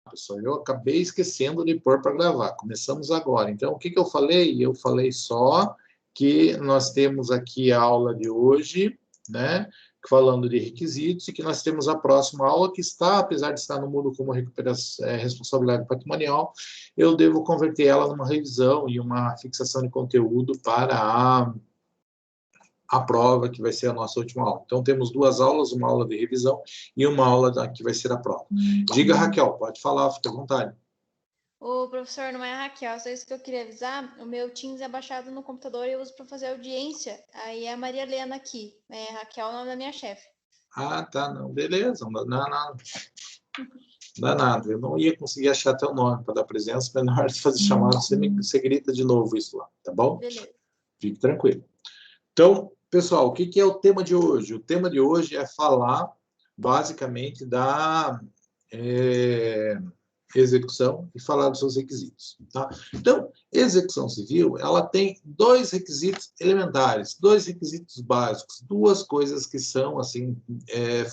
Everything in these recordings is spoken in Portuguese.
pessoal, eu acabei esquecendo de pôr para gravar. Começamos agora. Então, o que eu falei? Eu falei só que nós temos aqui a aula de hoje, né, falando de requisitos, e que nós temos a próxima aula que está, apesar de estar no mundo como responsabilidade patrimonial, eu devo converter ela numa revisão e uma fixação de conteúdo para a prova, que vai ser a nossa última aula. Então, temos duas aulas, uma aula de revisão e uma aula que vai ser a prova. Diga, Raquel, pode falar, fique à vontade. Ô, professor, não é a Raquel, só isso que eu queria avisar. O meu Teams é baixado no computador e eu uso para fazer audiência. Aí é a Maria Helena aqui. Raquel é o nome da minha chefe. Ah, tá, não, beleza, não dá nada. Eu não ia conseguir achar teu nome para dar presença, mas na hora de fazer chamada, você grita de novo isso lá, tá bom? Beleza. Fique tranquilo. Então, pessoal, o que é o tema de hoje? O tema de hoje é falar, basicamente, da execução e falar dos seus requisitos. Tá? Então, execução civil, ela tem dois requisitos elementares, dois requisitos básicos, duas coisas que são assim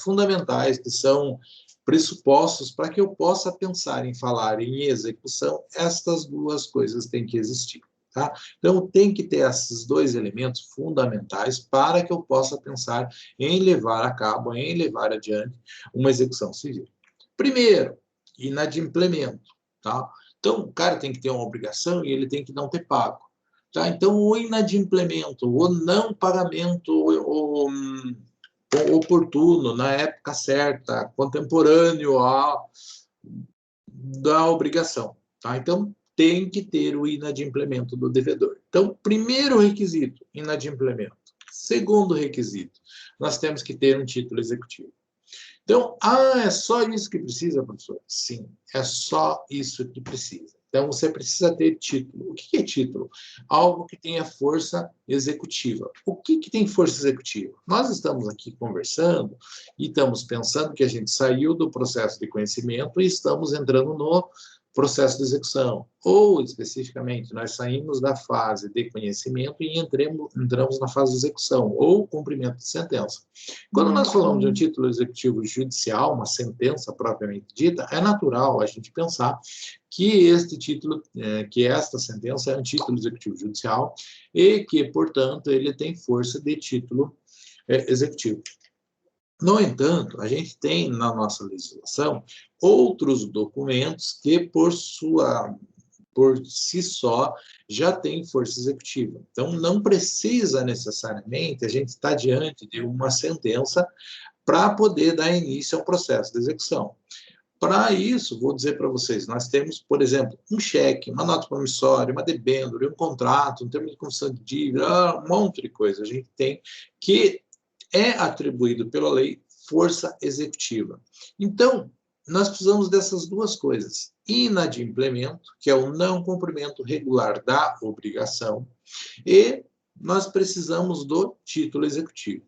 fundamentais, que são pressupostos para que eu possa pensar em falar em execução. Estas duas coisas têm que existir. Tá? Então, tem que ter esses dois elementos fundamentais para que eu possa pensar em levar a cabo, em levar adiante uma execução civil. Primeiro, inadimplemento, tá? Então, o cara tem que ter uma obrigação e ele tem que não ter pago, tá? Então, o inadimplemento, o não pagamento oportuno, na época certa, contemporâneo da obrigação, tá? Então, tem que ter o inadimplemento do devedor. Então, primeiro requisito, inadimplemento. Segundo requisito, nós temos que ter um título executivo. Então, é só isso que precisa, professor? Sim, é só isso que precisa. Então, você precisa ter título. O que é título? Algo que tenha força executiva. O que tem força executiva? Nós estamos aqui conversando e estamos pensando que a gente saiu do processo de conhecimento e estamos entrando no processo de execução. Ou, especificamente, nós saímos da fase de conhecimento e entramos na fase de execução, ou cumprimento de sentença. Quando nós falamos de um título executivo judicial, uma sentença propriamente dita, é natural a gente pensar que este título, que esta sentença é um título executivo judicial e que, portanto, ele tem força de título executivo. No entanto, a gente tem na nossa legislação outros documentos que, por si só, já tem força executiva. Então, não precisa necessariamente a gente estar diante de uma sentença para poder dar início ao processo de execução. Para isso, vou dizer para vocês, nós temos, por exemplo, um cheque, uma nota promissória, uma debênture, um contrato, um termo de concessão de dívida, um monte de coisa a gente tem que é atribuído pela lei força executiva. Então, nós precisamos dessas duas coisas. Inadimplemento, que é o não cumprimento regular da obrigação, e nós precisamos do título executivo.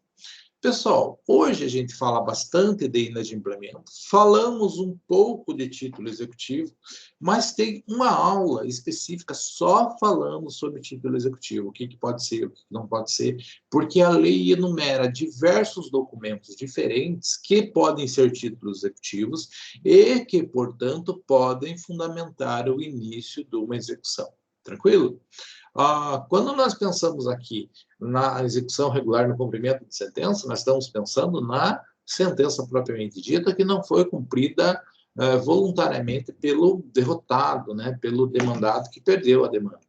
Pessoal, hoje a gente fala bastante de inadimplemento, falamos um pouco de título executivo, mas tem uma aula específica só falando sobre título executivo, o que pode ser, o que não pode ser, porque a lei enumera diversos documentos diferentes que podem ser títulos executivos e que, portanto, podem fundamentar o início de uma execução. Tranquilo? Quando nós pensamos aqui na execução regular no cumprimento de sentença, nós estamos pensando na sentença propriamente dita que não foi cumprida voluntariamente pelo derrotado, né, pelo demandado que perdeu a demanda.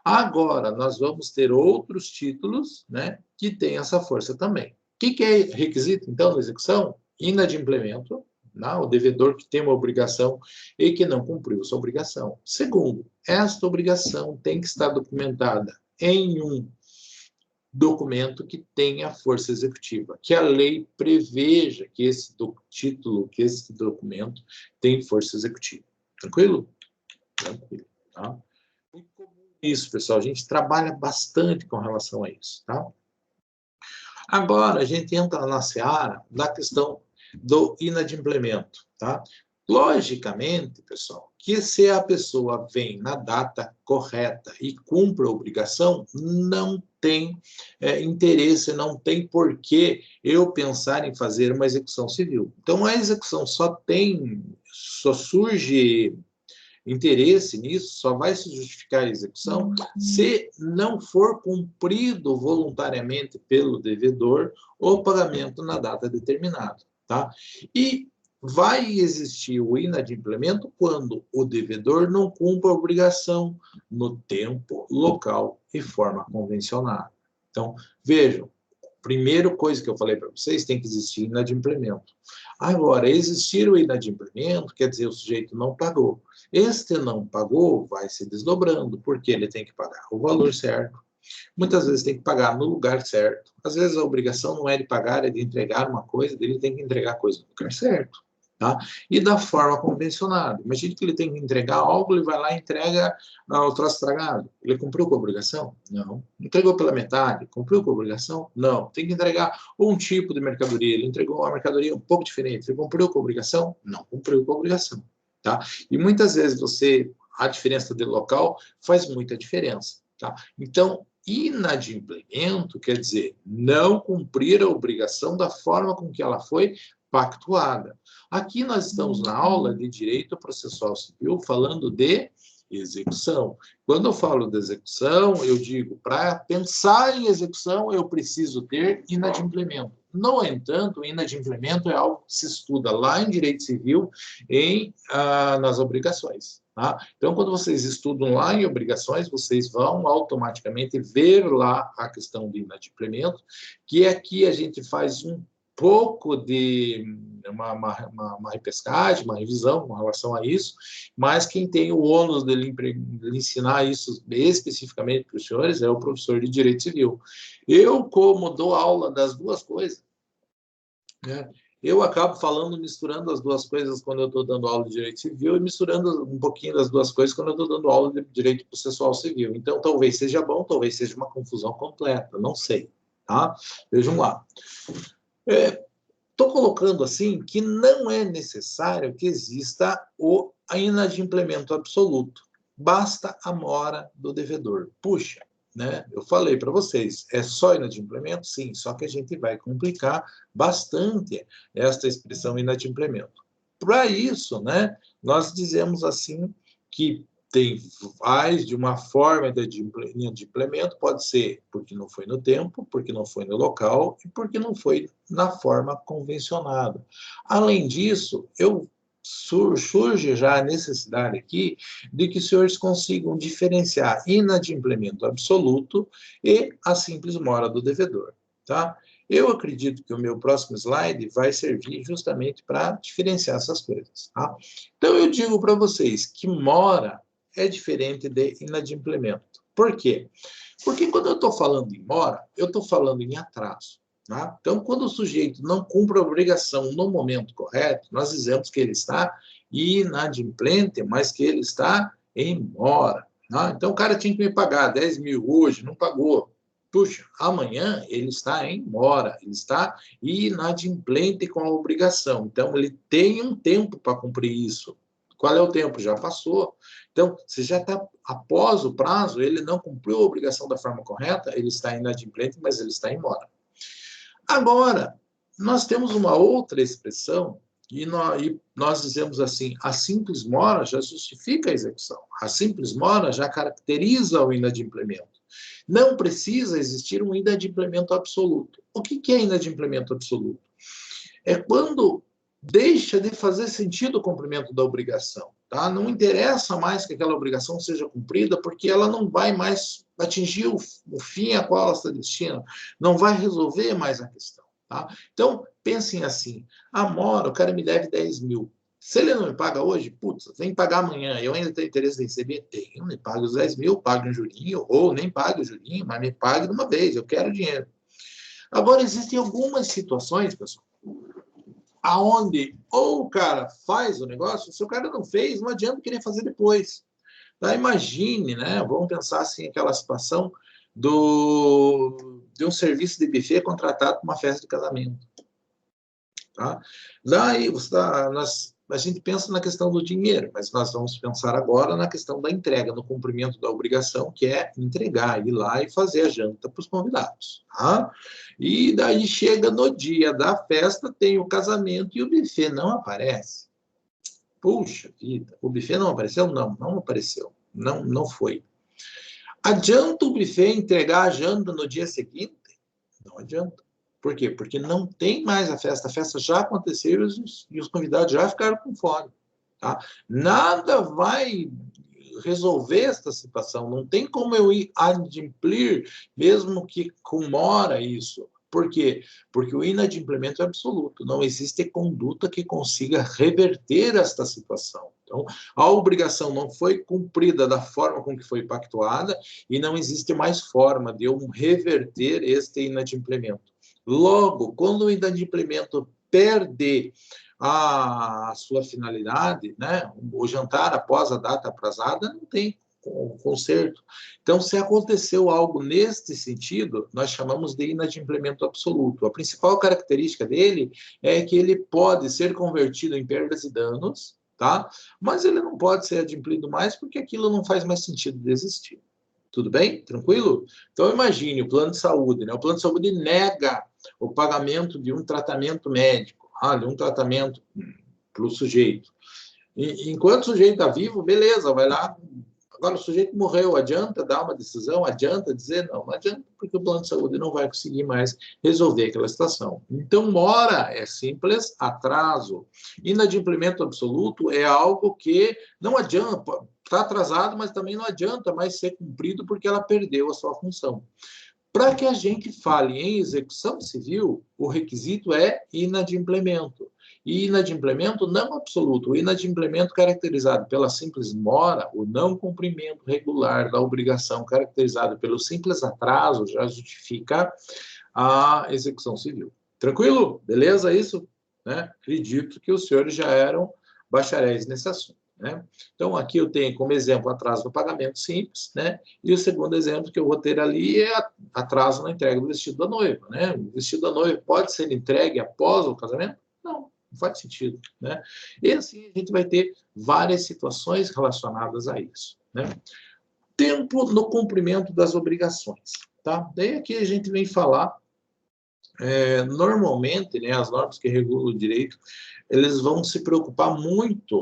Agora, nós vamos ter outros títulos, né, que têm essa força também. O que é requisito, então, da execução? Inadimplemento, o devedor que tem uma obrigação e que não cumpriu sua obrigação. Segundo, esta obrigação tem que estar documentada em um documento que tenha força executiva, que a lei preveja que esse título, que esse documento tem força executiva. Tranquilo? Tranquilo, tá? Muito comum isso, pessoal. A gente trabalha bastante com relação a isso, tá? Agora, a gente entra na seara da questão do inadimplemento, tá? Logicamente, pessoal, que se a pessoa vem na data correta e cumpre a obrigação, não tem interesse, não tem porquê eu pensar em fazer uma execução civil. Então, a execução só surge interesse nisso, só vai se justificar a execução se não for cumprido voluntariamente pelo devedor o pagamento na data determinada, tá? E vai existir o inadimplemento quando o devedor não cumpre a obrigação no tempo, local e forma convencionada. Então, vejam, primeira coisa que eu falei para vocês, tem que existir inadimplemento. Agora, existir o inadimplemento, quer dizer, o sujeito não pagou. Este não pagou vai se desdobrando, porque ele tem que pagar o valor certo. Muitas vezes tem que pagar no lugar certo. Às vezes a obrigação não é de pagar, é de entregar uma coisa, ele tem que entregar a coisa no lugar certo. Tá? E da forma convencionada. Imagine que ele tem que entregar algo, ele vai lá e entrega o troço estragado. Ele cumpriu com a obrigação? Não. Entregou pela metade? Cumpriu com a obrigação? Não. Tem que entregar um tipo de mercadoria. Ele entregou uma mercadoria um pouco diferente. Ele cumpriu com a obrigação? Não cumpriu com a obrigação. Tá? E muitas vezes a diferença de local faz muita diferença. Tá? Então, inadimplemento quer dizer não cumprir a obrigação da forma com que ela foi pactuada. Aqui nós estamos na aula de Direito Processual Civil falando de execução. Quando eu falo de execução, eu digo, para pensar em execução, eu preciso ter inadimplemento. No entanto, o inadimplemento é algo que se estuda lá em Direito Civil, nas obrigações. Tá? Então, quando vocês estudam lá em obrigações, vocês vão automaticamente ver lá a questão do inadimplemento, que aqui a gente faz um pouco de uma repescagem, uma revisão com relação a isso, mas quem tem o ônus de ensinar isso especificamente para os senhores é o professor de Direito Civil. Eu, como dou aula das duas coisas, né, eu acabo misturando as duas coisas quando eu estou dando aula de Direito Civil e misturando um pouquinho das duas coisas quando eu estou dando aula de Direito Processual Civil. Então, talvez seja bom, talvez seja uma confusão completa, não sei. Tá? Vejam lá. Estou colocando assim que não é necessário que exista o inadimplemento absoluto. Basta a mora do devedor. Puxa, né? Eu falei para vocês, é só inadimplemento? Sim, só que a gente vai complicar bastante esta expressão inadimplemento. Para isso, né, nós dizemos assim que faz de uma forma de inadimplemento, pode ser porque não foi no tempo, porque não foi no local e porque não foi na forma convencionada. Além disso, surge já a necessidade aqui de que os senhores consigam diferenciar inadimplemento absoluto e a simples mora do devedor. Tá? Eu acredito que o meu próximo slide vai servir justamente para diferenciar essas coisas. Tá? Então, eu digo para vocês que mora é diferente de inadimplemento. Por quê? Porque quando eu estou falando em mora, eu estou falando em atraso. Tá? Então, quando o sujeito não cumpre a obrigação no momento correto, nós dizemos que ele está inadimplente, mas que ele está em mora. Tá? Então, o cara tinha que me pagar 10 mil hoje, não pagou. Puxa, amanhã ele está em mora, ele está inadimplente com a obrigação. Então, ele tem um tempo para cumprir isso. Qual é o tempo? Já passou. Então, se já está após o prazo, ele não cumpriu a obrigação da forma correta, ele está inadimplente, mas ele está em mora. Agora, nós temos uma outra expressão, e nós dizemos assim, a simples mora já justifica a execução. A simples mora já caracteriza o inadimplemento. Não precisa existir um inadimplemento absoluto. O que é inadimplemento absoluto? É quando deixa de fazer sentido o cumprimento da obrigação. Tá? Não interessa mais que aquela obrigação seja cumprida, porque ela não vai mais atingir o fim a qual ela está destinada, não vai resolver mais a questão. Tá? Então, pensem assim, a mora, o cara me deve 10 mil. Se ele não me paga hoje, putz, vem pagar amanhã, eu ainda tenho interesse em receber? Tenho, me pague os 10 mil, pague um jurinho, ou nem pague o jurinho, mas me pague de uma vez, eu quero dinheiro. Agora, existem algumas situações, pessoal, aonde ou o cara faz o negócio, se o cara não fez, não adianta querer fazer depois. Tá? Imagine, né? Vamos pensar assim, aquela situação de um serviço de buffet contratado para uma festa de casamento. Tá? Daí, a gente pensa na questão do dinheiro, mas nós vamos pensar agora na questão da entrega, no cumprimento da obrigação, que é entregar, ir lá e fazer a janta para os convidados. Tá? E daí chega no dia da festa, tem o casamento e o buffet não aparece. Puxa vida, o buffet não apareceu? Não, não apareceu. Não, não foi. Adianta o buffet entregar a janta no dia seguinte? Não adianta. Por quê? Porque não tem mais a festa já aconteceu e os convidados já ficaram com fome. Tá? Nada vai resolver esta situação. Não tem como eu ir adimplir, mesmo que comemora isso. Por quê? Porque o inadimplemento é absoluto. Não existe conduta que consiga reverter esta situação. Então, a obrigação não foi cumprida da forma com que foi pactuada e não existe mais forma de eu reverter este inadimplemento. Logo, quando o inadimplemento perde a sua finalidade, né? O jantar após a data aprazada não tem conserto. Então, se aconteceu algo neste sentido, nós chamamos de inadimplemento absoluto. A principal característica dele é que ele pode ser convertido em perdas e danos, tá? Mas ele não pode ser adimplido mais porque aquilo não faz mais sentido de existir. Tudo bem? Tranquilo? Então, imagine o plano de saúde, né? O plano de saúde nega o pagamento de um tratamento médico, de um tratamento para o sujeito. Enquanto o sujeito está vivo, beleza, vai lá. Agora, o sujeito morreu, adianta dar uma decisão? Adianta dizer? Não, não adianta, porque o plano de saúde não vai conseguir mais resolver aquela situação. Então, mora é simples, atraso. Inadimplemento absoluto é algo que não adianta, está atrasado, mas também não adianta mais ser cumprido porque ela perdeu a sua função. Para que a gente fale em execução civil, o requisito é inadimplemento. E inadimplemento não absoluto, o inadimplemento caracterizado pela simples mora, o não cumprimento regular da obrigação caracterizado pelo simples atraso já justifica a execução civil. Tranquilo? Beleza isso? Né? Acredito que os senhores já eram bacharéis nesse assunto. Né? Então, aqui eu tenho como exemplo atraso no pagamento simples, né? E o segundo exemplo que eu vou ter ali é atraso na entrega do vestido da noiva. Né? O vestido da noiva pode ser entregue após o casamento? Não faz sentido, né? E assim a gente vai ter várias situações relacionadas a isso, né? Tempo no cumprimento das obrigações, tá? Daí aqui a gente vem falar, normalmente, né, as normas que regulam o direito, eles vão se preocupar muito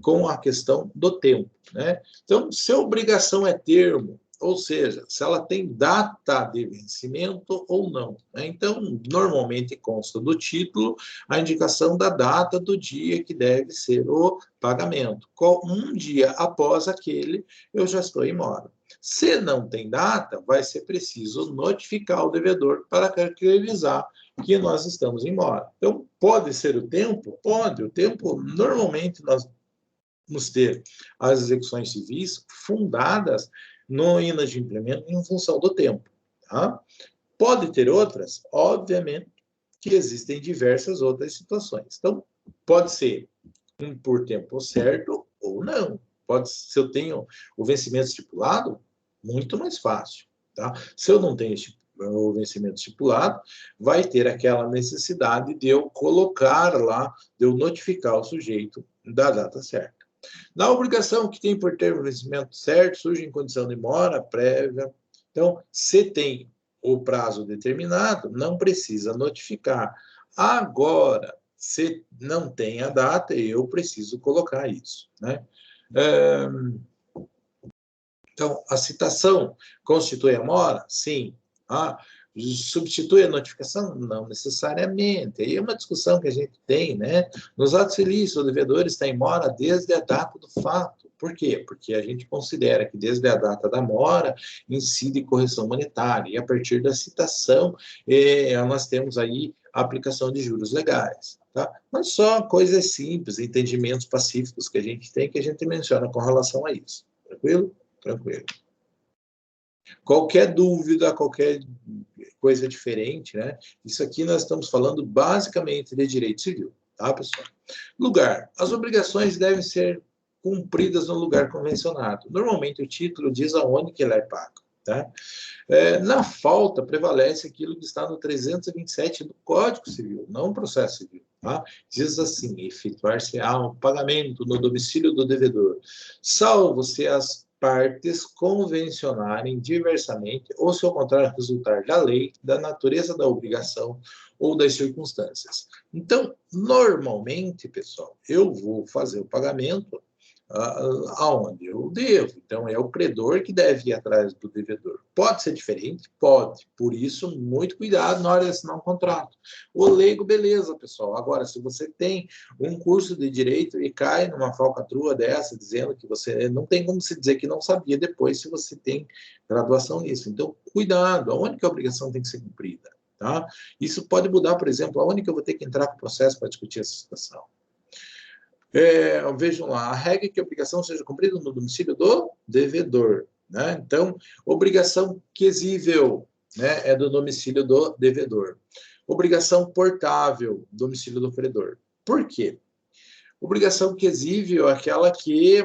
com a questão do tempo, né? Então, se a obrigação é termo, ou seja, se ela tem data de vencimento ou não. Né? Então, normalmente consta do título a indicação da data do dia que deve ser o pagamento. Um dia após aquele, eu já estou em mora. Se não tem data, vai ser preciso notificar o devedor para caracterizar que nós estamos em mora. Então, pode ser o tempo? Pode. O tempo, normalmente, nós vamos ter as execuções civis fundadas no inadimplemento em função do tempo. Tá? Pode ter outras? Obviamente que existem diversas outras situações. Então, pode ser por tempo certo ou não. Se eu tenho o vencimento estipulado, muito mais fácil. Tá? Se eu não tenho o vencimento estipulado, vai ter aquela necessidade de eu colocar lá, de eu notificar o sujeito da data certa. Na obrigação que tem por termo vencimento certo, surge em condição de mora prévia. Então, se tem o prazo determinado, não precisa notificar. Agora, se não tem a data, eu preciso colocar isso. Né? Então, a citação constitui a mora? Sim. Substitui a notificação? Não necessariamente. Aí é uma discussão que a gente tem, né? Nos atos ilícitos, o devedor está em mora desde a data do fato. Por quê? Porque a gente considera que desde a data da mora incide correção monetária. E a partir da citação, nós temos aí a aplicação de juros legais. Tá? Mas só coisas simples, entendimentos pacíficos que a gente menciona com relação a isso. Tranquilo? Tranquilo. Qualquer dúvida, qualquer coisa diferente, né? Isso aqui nós estamos falando basicamente de direito civil, tá, pessoal? Lugar. As obrigações devem ser cumpridas no lugar convencionado. Normalmente o título diz aonde que ela é paga, tá? Na falta prevalece aquilo que está no 327 do Código Civil, não o processo civil. Tá? Diz assim: efetuar-se-á um pagamento no domicílio do devedor, salvo se as partes convencionarem diversamente ou, se ao contrário, resultar da lei, da natureza da obrigação ou das circunstâncias. Então, normalmente, pessoal, eu vou fazer o pagamento aonde eu devo. Então, é o credor que deve ir atrás do devedor. Pode ser diferente? Pode. Por isso, muito cuidado na hora de assinar um contrato. O leigo, beleza, pessoal. Agora, se você tem um curso de direito e cai numa falcatrua dessa, dizendo que você não tem como se dizer que não sabia depois se você tem graduação nisso. Então, cuidado. Aonde que a obrigação tem que ser cumprida? Tá? Isso pode mudar, por exemplo, aonde que eu vou ter que entrar com o processo para discutir essa situação. Vejam lá, a regra é que a obrigação seja cumprida no domicílio do devedor. Né? Então, obrigação quesível, né, é do domicílio do devedor. Obrigação portável, domicílio do credor. Por quê? Obrigação quesível é aquela que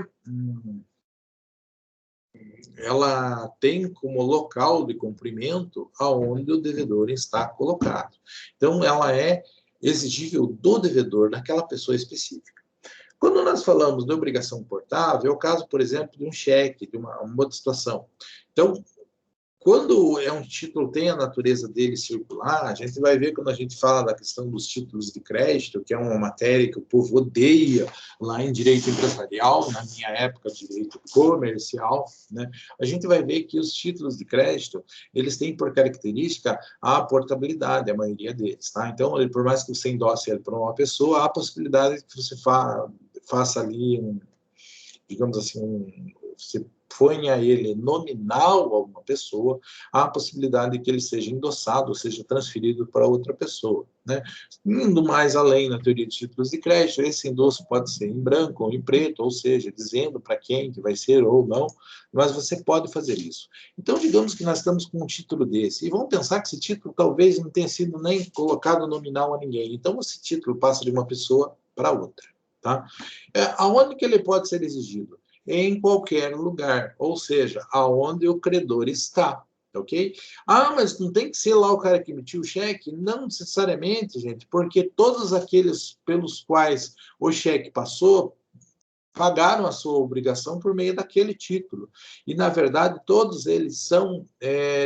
ela tem como local de cumprimento aonde o devedor está colocado. Então, ela é exigível do devedor, daquela pessoa específica. Quando nós falamos de obrigação portável, é o caso, por exemplo, de um cheque, de uma outra situação. Então, quando é um título, tem a natureza dele circular, a gente vai ver quando a gente fala da questão dos títulos de crédito, que é uma matéria que o povo odeia lá em direito empresarial, na minha época, direito comercial, né? A gente vai ver que os títulos de crédito, eles têm por característica a portabilidade, a maioria deles, tá? Então, por mais que você endosse ele para uma pessoa, há a possibilidade que você faça ali digamos assim, você ponha ele nominal a uma pessoa, há a possibilidade de que ele seja endossado, ou seja, transferido para outra pessoa. Né? Indo mais além na teoria de títulos de crédito, esse endosso pode ser em branco ou em preto, ou seja, dizendo para quem que vai ser ou não, mas você pode fazer isso. Então, digamos que nós estamos com um título desse, e vamos pensar que esse título talvez não tenha sido nem colocado nominal a ninguém. Então, esse título passa de uma pessoa para outra. Tá? Aonde que ele pode ser exigido? Em qualquer lugar, ou seja, aonde o credor está, ok? Ah, mas não tem que ser lá o cara que emitiu o cheque? Não necessariamente, gente, porque todos aqueles pelos quais o cheque passou pagaram a sua obrigação por meio daquele título. E, na verdade, todos eles são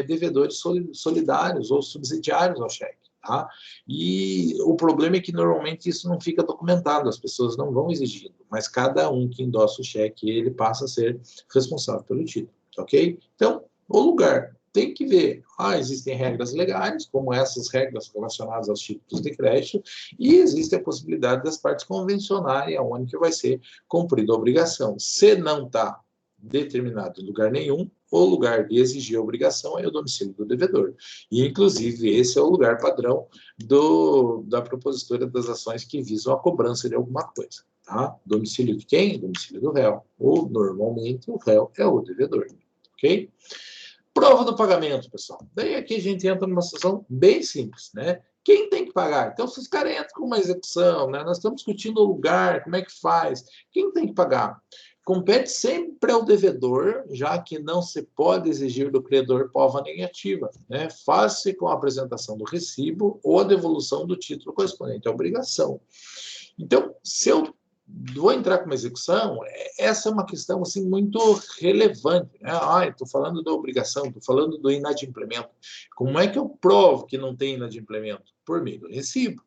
devedores solidários ou subsidiários ao cheque. Tá? E o problema é que normalmente isso não fica documentado, as pessoas não vão exigindo, mas cada um que endossa o cheque, ele passa a ser responsável pelo título, ok? Então, o lugar tem que ver, existem regras legais, como essas regras relacionadas aos títulos de crédito, e existe a possibilidade das partes convencionarem aonde que vai ser cumprida a obrigação. Se não está determinado em lugar nenhum, o lugar de exigir a obrigação é o domicílio do devedor. E, inclusive, esse é o lugar padrão da propositura das ações que visam a cobrança de alguma coisa. Tá? Domicílio de quem? Domicílio do réu. Ou, normalmente, o réu é o devedor. Ok? Prova do pagamento, pessoal. Daí aqui a gente entra numa situação bem simples, né? Quem tem que pagar? Então, se os caras entram com uma execução, né? Nós estamos discutindo o lugar, como é que faz? Quem tem que pagar? Compete sempre ao devedor, já que não se pode exigir do credor prova negativa, né? Faz-se com a apresentação do recibo ou a devolução do título correspondente à obrigação. Então, se eu vou entrar com uma execução, essa é uma questão assim, muito relevante. Né? Estou falando da obrigação, estou falando do inadimplemento. Como é que eu provo que não tem inadimplemento? Por meio do recibo.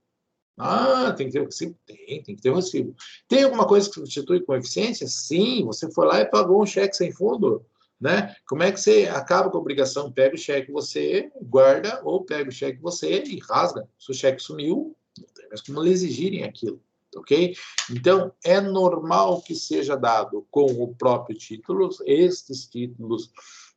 Tem que ter o recibo? Tem que ter o recibo. Tem alguma coisa que substitui com eficiência? Sim, você foi lá e pagou um cheque sem fundo. Né? Como é que você acaba com a obrigação? Pega o cheque você guarda, ou pega o cheque você e rasga. Se o cheque sumiu, não tem mais como lhe exigirem aquilo. Ok? Então, é normal que seja dado com o próprio título, estes títulos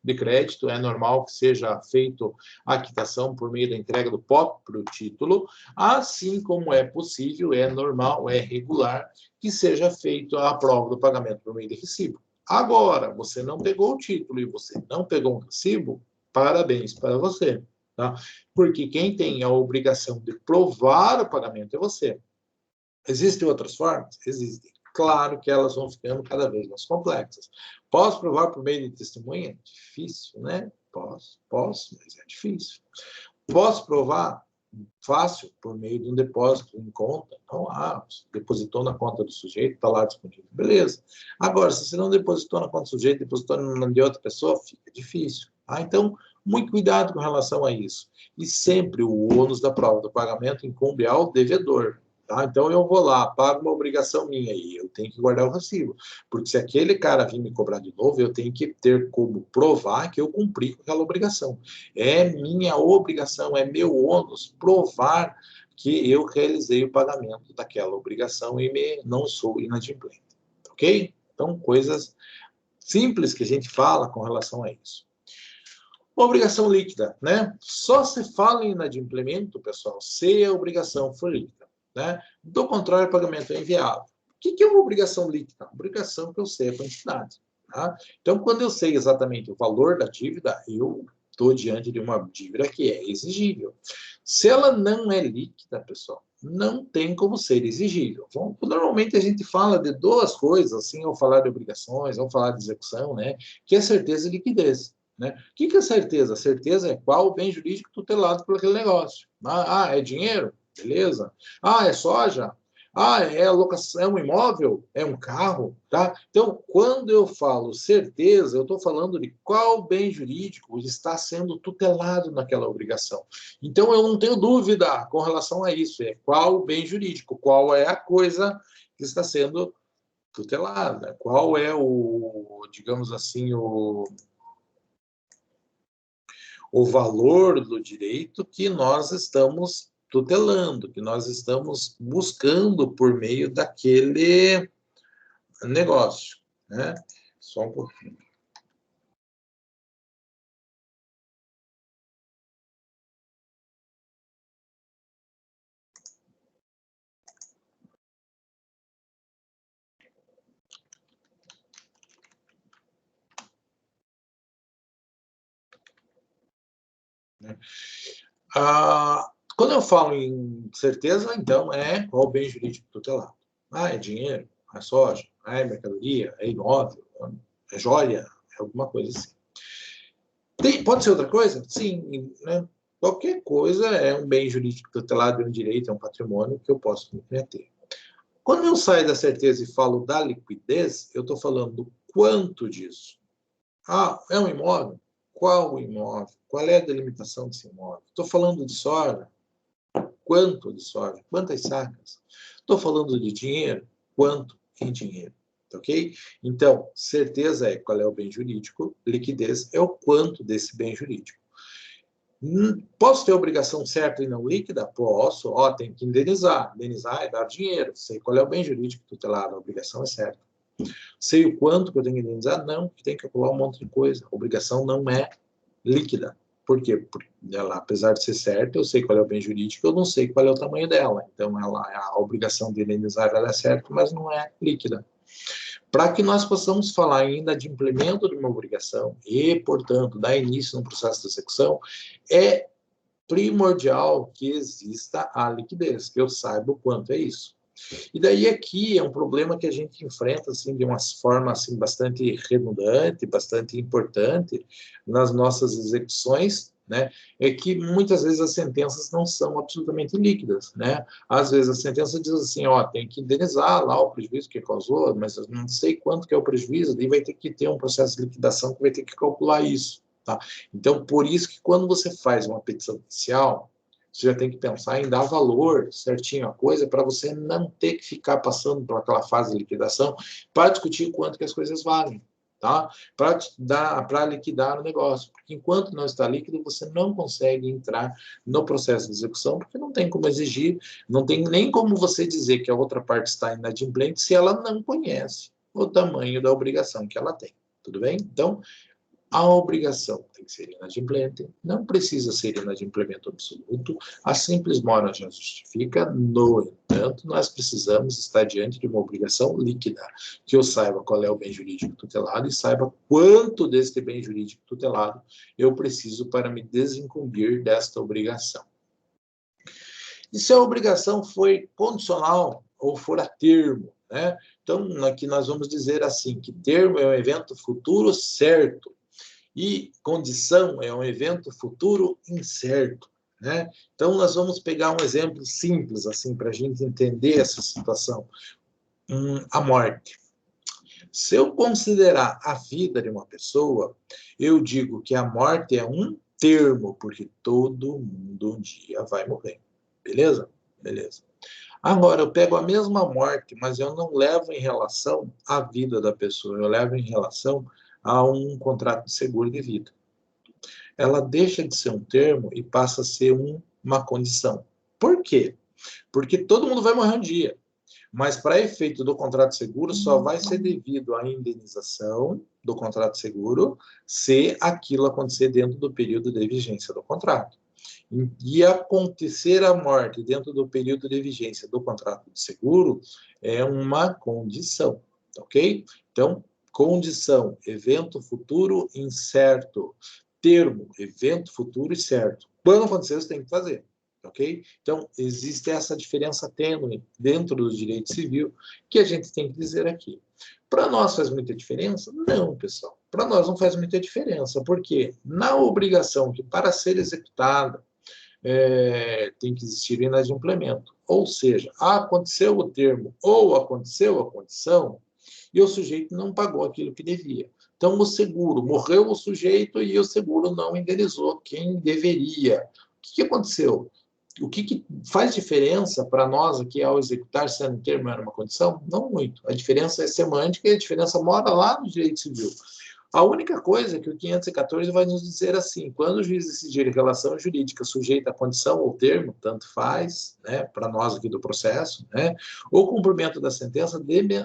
de crédito, é normal que seja feito a quitação por meio da entrega do próprio título, assim como é possível, é normal, é regular, que seja feito a prova do pagamento por meio de recibo. Agora, você não pegou o título e você não pegou um recibo, parabéns para você. Tá? Porque quem tem a obrigação de provar o pagamento é você. Existem outras formas? Existem. Claro que elas vão ficando cada vez mais complexas. Posso provar por meio de testemunha? Difícil, né? Posso, mas é difícil. Posso provar? Fácil, por meio de um depósito em conta. Então, depositou na conta do sujeito, está lá disponível. Beleza. Agora, se você não depositou na conta do sujeito, depositou na de outra pessoa, fica difícil. Então, muito cuidado com relação a isso. E sempre o ônus da prova do pagamento incumbe ao devedor. Tá? Então, eu vou lá, pago uma obrigação minha aí, eu tenho que guardar o recibo. Porque se aquele cara vir me cobrar de novo, eu tenho que ter como provar que eu cumpri com aquela obrigação. É minha obrigação, é meu ônus provar que eu realizei o pagamento daquela obrigação e não sou inadimplente. Ok? Então, coisas simples que a gente fala com relação a isso. Obrigação líquida, né? Só se fala em inadimplemento, pessoal, se a obrigação for líquida. Né? Do contrário, o pagamento é inviável. O que é uma obrigação líquida? Uma obrigação que eu sei a quantidade. Tá? Então, quando eu sei exatamente o valor da dívida, eu estou diante de uma dívida que é exigível. Se ela não é líquida, pessoal, não tem como ser exigível. Então, normalmente a gente fala de duas coisas, assim, ao falar de obrigações, ao falar de execução, né? Que é certeza e liquidez. Né? O que é certeza? Certeza é qual o bem jurídico tutelado por aquele negócio. É dinheiro? Beleza. É soja? É locação, é um imóvel? É um carro? Tá? Então, quando eu falo certeza, eu estou falando de qual bem jurídico está sendo tutelado naquela obrigação. Então, eu não tenho dúvida com relação a isso. É qual o bem jurídico, qual é a coisa que está sendo tutelada, qual é digamos assim, o valor do direito que nós estamos tutelando, que nós estamos buscando por meio daquele negócio, né? Só um pouquinho. Quando eu falo em certeza, então, é qual bem jurídico tutelado. É dinheiro, é soja, é mercadoria, é imóvel, é joia, é alguma coisa assim. Pode ser outra coisa? Sim, né? Qualquer coisa é um bem jurídico tutelado, é um direito, é um patrimônio que eu posso me meter. Quando eu saio da certeza e falo da liquidez, eu estou falando do quanto disso. É um imóvel? Qual o imóvel? Qual é a delimitação desse imóvel? Estou falando de soja? Quanto de soja? Quantas sacas? Estou falando de dinheiro? Quanto em dinheiro? Ok? Então, certeza é qual é o bem jurídico, liquidez é o quanto desse bem jurídico. Posso ter obrigação certa e não líquida? Posso. Tem que indenizar. Indenizar é dar dinheiro. Sei qual é o bem jurídico tutelado, a obrigação é certa. Sei o quanto que eu tenho que indenizar? Não, tem que calcular um monte de coisa. A obrigação não é líquida. Por quê? Porque ela, apesar de ser certa, eu sei qual é o bem jurídico, eu não sei qual é o tamanho dela. Então, a obrigação de indenizar ela é certa, mas não é líquida. Para que nós possamos falar ainda de implemento de uma obrigação e, portanto, dar início no processo de execução, é primordial que exista a liquidez, que eu saiba o quanto é isso. E daí aqui é um problema que a gente enfrenta assim, de uma forma assim, bastante redundante, bastante importante nas nossas execuções, né? É que muitas vezes as sentenças não são absolutamente líquidas, né? Às vezes a sentença diz assim, tem que indenizar lá o prejuízo que causou, mas eu não sei quanto que é o prejuízo, daí vai ter que ter um processo de liquidação que vai ter que calcular isso, tá? Então, por isso que quando você faz uma petição inicial, você já tem que pensar em dar valor certinho à coisa para você não ter que ficar passando por aquela fase de liquidação para discutir quanto que as coisas valem, tá? Para liquidar o negócio. Porque enquanto não está líquido, você não consegue entrar no processo de execução, porque não tem como exigir, não tem nem como você dizer que a outra parte está inadimplente se ela não conhece o tamanho da obrigação que ela tem. Tudo bem? Então, a obrigação tem que ser inadimplente, não precisa ser inadimplemento absoluto, a simples mora já justifica, no entanto, nós precisamos estar diante de uma obrigação líquida, que eu saiba qual é o bem jurídico tutelado e saiba quanto deste bem jurídico tutelado eu preciso para me desincumbir desta obrigação. E se a obrigação foi condicional ou for a termo, né? Então, aqui nós vamos dizer assim, que termo é um evento futuro certo, e condição é um evento futuro incerto, né? Então, nós vamos pegar um exemplo simples, assim, para a gente entender essa situação. A morte. Se eu considerar a vida de uma pessoa, eu digo que a morte é um termo, porque todo mundo um dia vai morrer. Beleza? Beleza. Agora, eu pego a mesma morte, mas eu não levo em relação à vida da pessoa, eu levo em relação a um contrato de seguro de vida. Ela deixa de ser um termo e passa a ser uma condição. Por quê? Porque todo mundo vai morrer um dia. Mas, para efeito do contrato de seguro, só vai ser devido à indenização do contrato de seguro se aquilo acontecer dentro do período de vigência do contrato. E acontecer a morte dentro do período de vigência do contrato de seguro é uma condição, ok? Então, condição, evento futuro incerto. Termo, evento futuro incerto. Quando acontecer, você tem que fazer. Ok? Então, existe essa diferença tênue dentro do direito civil que a gente tem que dizer aqui. Para nós faz muita diferença? Não, pessoal. Para nós não faz muita diferença, porque na obrigação que para ser executada tem que existir inadimplemento. Ou seja, aconteceu o termo ou aconteceu a condição e o sujeito não pagou aquilo que devia. Então, o seguro, morreu o sujeito e o seguro não indenizou quem deveria. O que aconteceu? O que faz diferença para nós aqui ao executar se um termo era uma condição? Não muito. A diferença é semântica e a diferença mora lá no direito civil. A única coisa é que o 514 vai nos dizer assim, quando o juiz decidir relação jurídica sujeita à condição ou termo, tanto faz, né, para nós aqui do processo, né, o cumprimento da sentença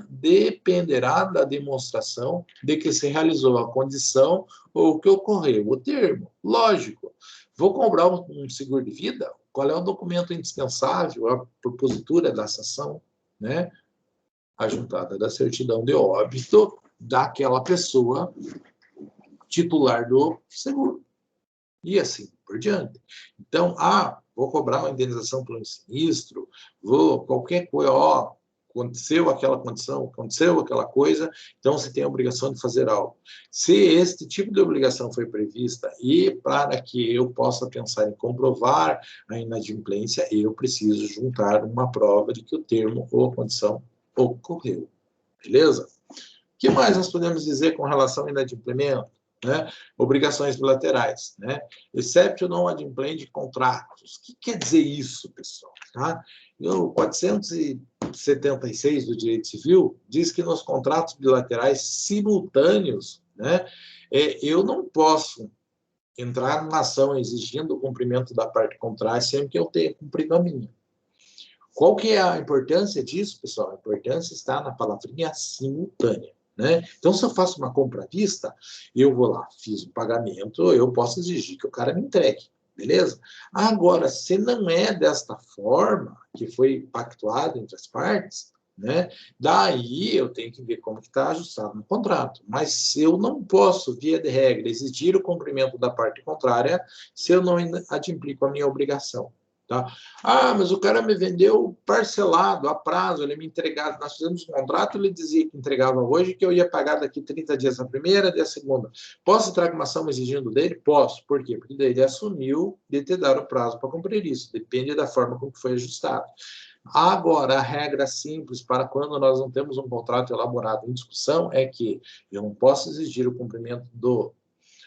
dependerá da demonstração de que se realizou a condição ou que ocorreu o termo. Lógico. Vou cobrar um seguro de vida? Qual é o documento indispensável? A propositura da cessação, né? A juntada da certidão de óbito daquela pessoa titular do seguro. E assim por diante. Então, vou cobrar uma indenização por um sinistro, qualquer coisa, aconteceu aquela condição, aconteceu aquela coisa, então você tem a obrigação de fazer algo. Se este tipo de obrigação foi prevista e para que eu possa pensar em comprovar a inadimplência, eu preciso juntar uma prova de que o termo ou a condição ocorreu. Beleza? O que mais nós podemos dizer com relação ao inadimplemento? Né? Obrigações bilaterais, né? Excepto non adimplente contratos. O que quer dizer isso, pessoal? Tá? O 476 do Direito Civil diz que nos contratos bilaterais simultâneos, né, eu não posso entrar numa ação exigindo o cumprimento da parte contrária sempre que eu tenha cumprido a minha. Qual que é a importância disso, pessoal? A importância está na palavrinha simultânea. Né? Então, se eu faço uma compra à vista, eu vou lá, fiz o pagamento, eu posso exigir que o cara me entregue, beleza? Agora, se não é desta forma que foi pactuado entre as partes, né? Daí eu tenho que ver como está ajustado no contrato. Mas eu não posso, via de regra, exigir o cumprimento da parte contrária se eu não adimplico a minha obrigação. Tá? Mas o cara me vendeu parcelado, a prazo, ele me entregava, nós fizemos um contrato, ele dizia que entregava hoje, que eu ia pagar daqui 30 dias a primeira, a segunda. Posso entrar com uma ação exigindo dele? Posso. Por quê? Porque daí ele assumiu de ter dado o prazo para cumprir isso. Depende da forma como foi ajustado. Agora, a regra simples para quando nós não temos um contrato elaborado em discussão é que eu não posso exigir o cumprimento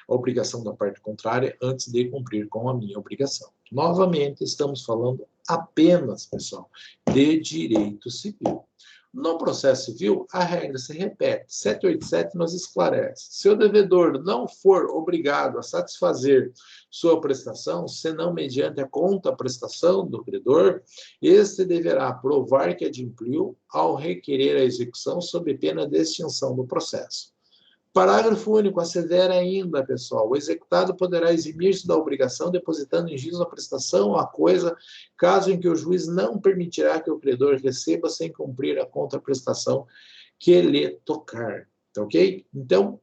a obrigação da parte contrária antes de cumprir com a minha obrigação. Novamente, estamos falando apenas, pessoal, de direito civil. No processo civil, a regra se repete. 787 nos esclarece. Se o devedor não for obrigado a satisfazer sua prestação, senão mediante a contraprestação do credor, este deverá provar que adimpliu ao requerer a execução sob pena de extinção do processo. Parágrafo único, assevera ainda, pessoal, o executado poderá eximir-se da obrigação depositando em juízo a prestação ou a coisa, caso em que o juiz não permitirá que o credor receba sem cumprir a contraprestação que lhe tocar. Tá ok? Então,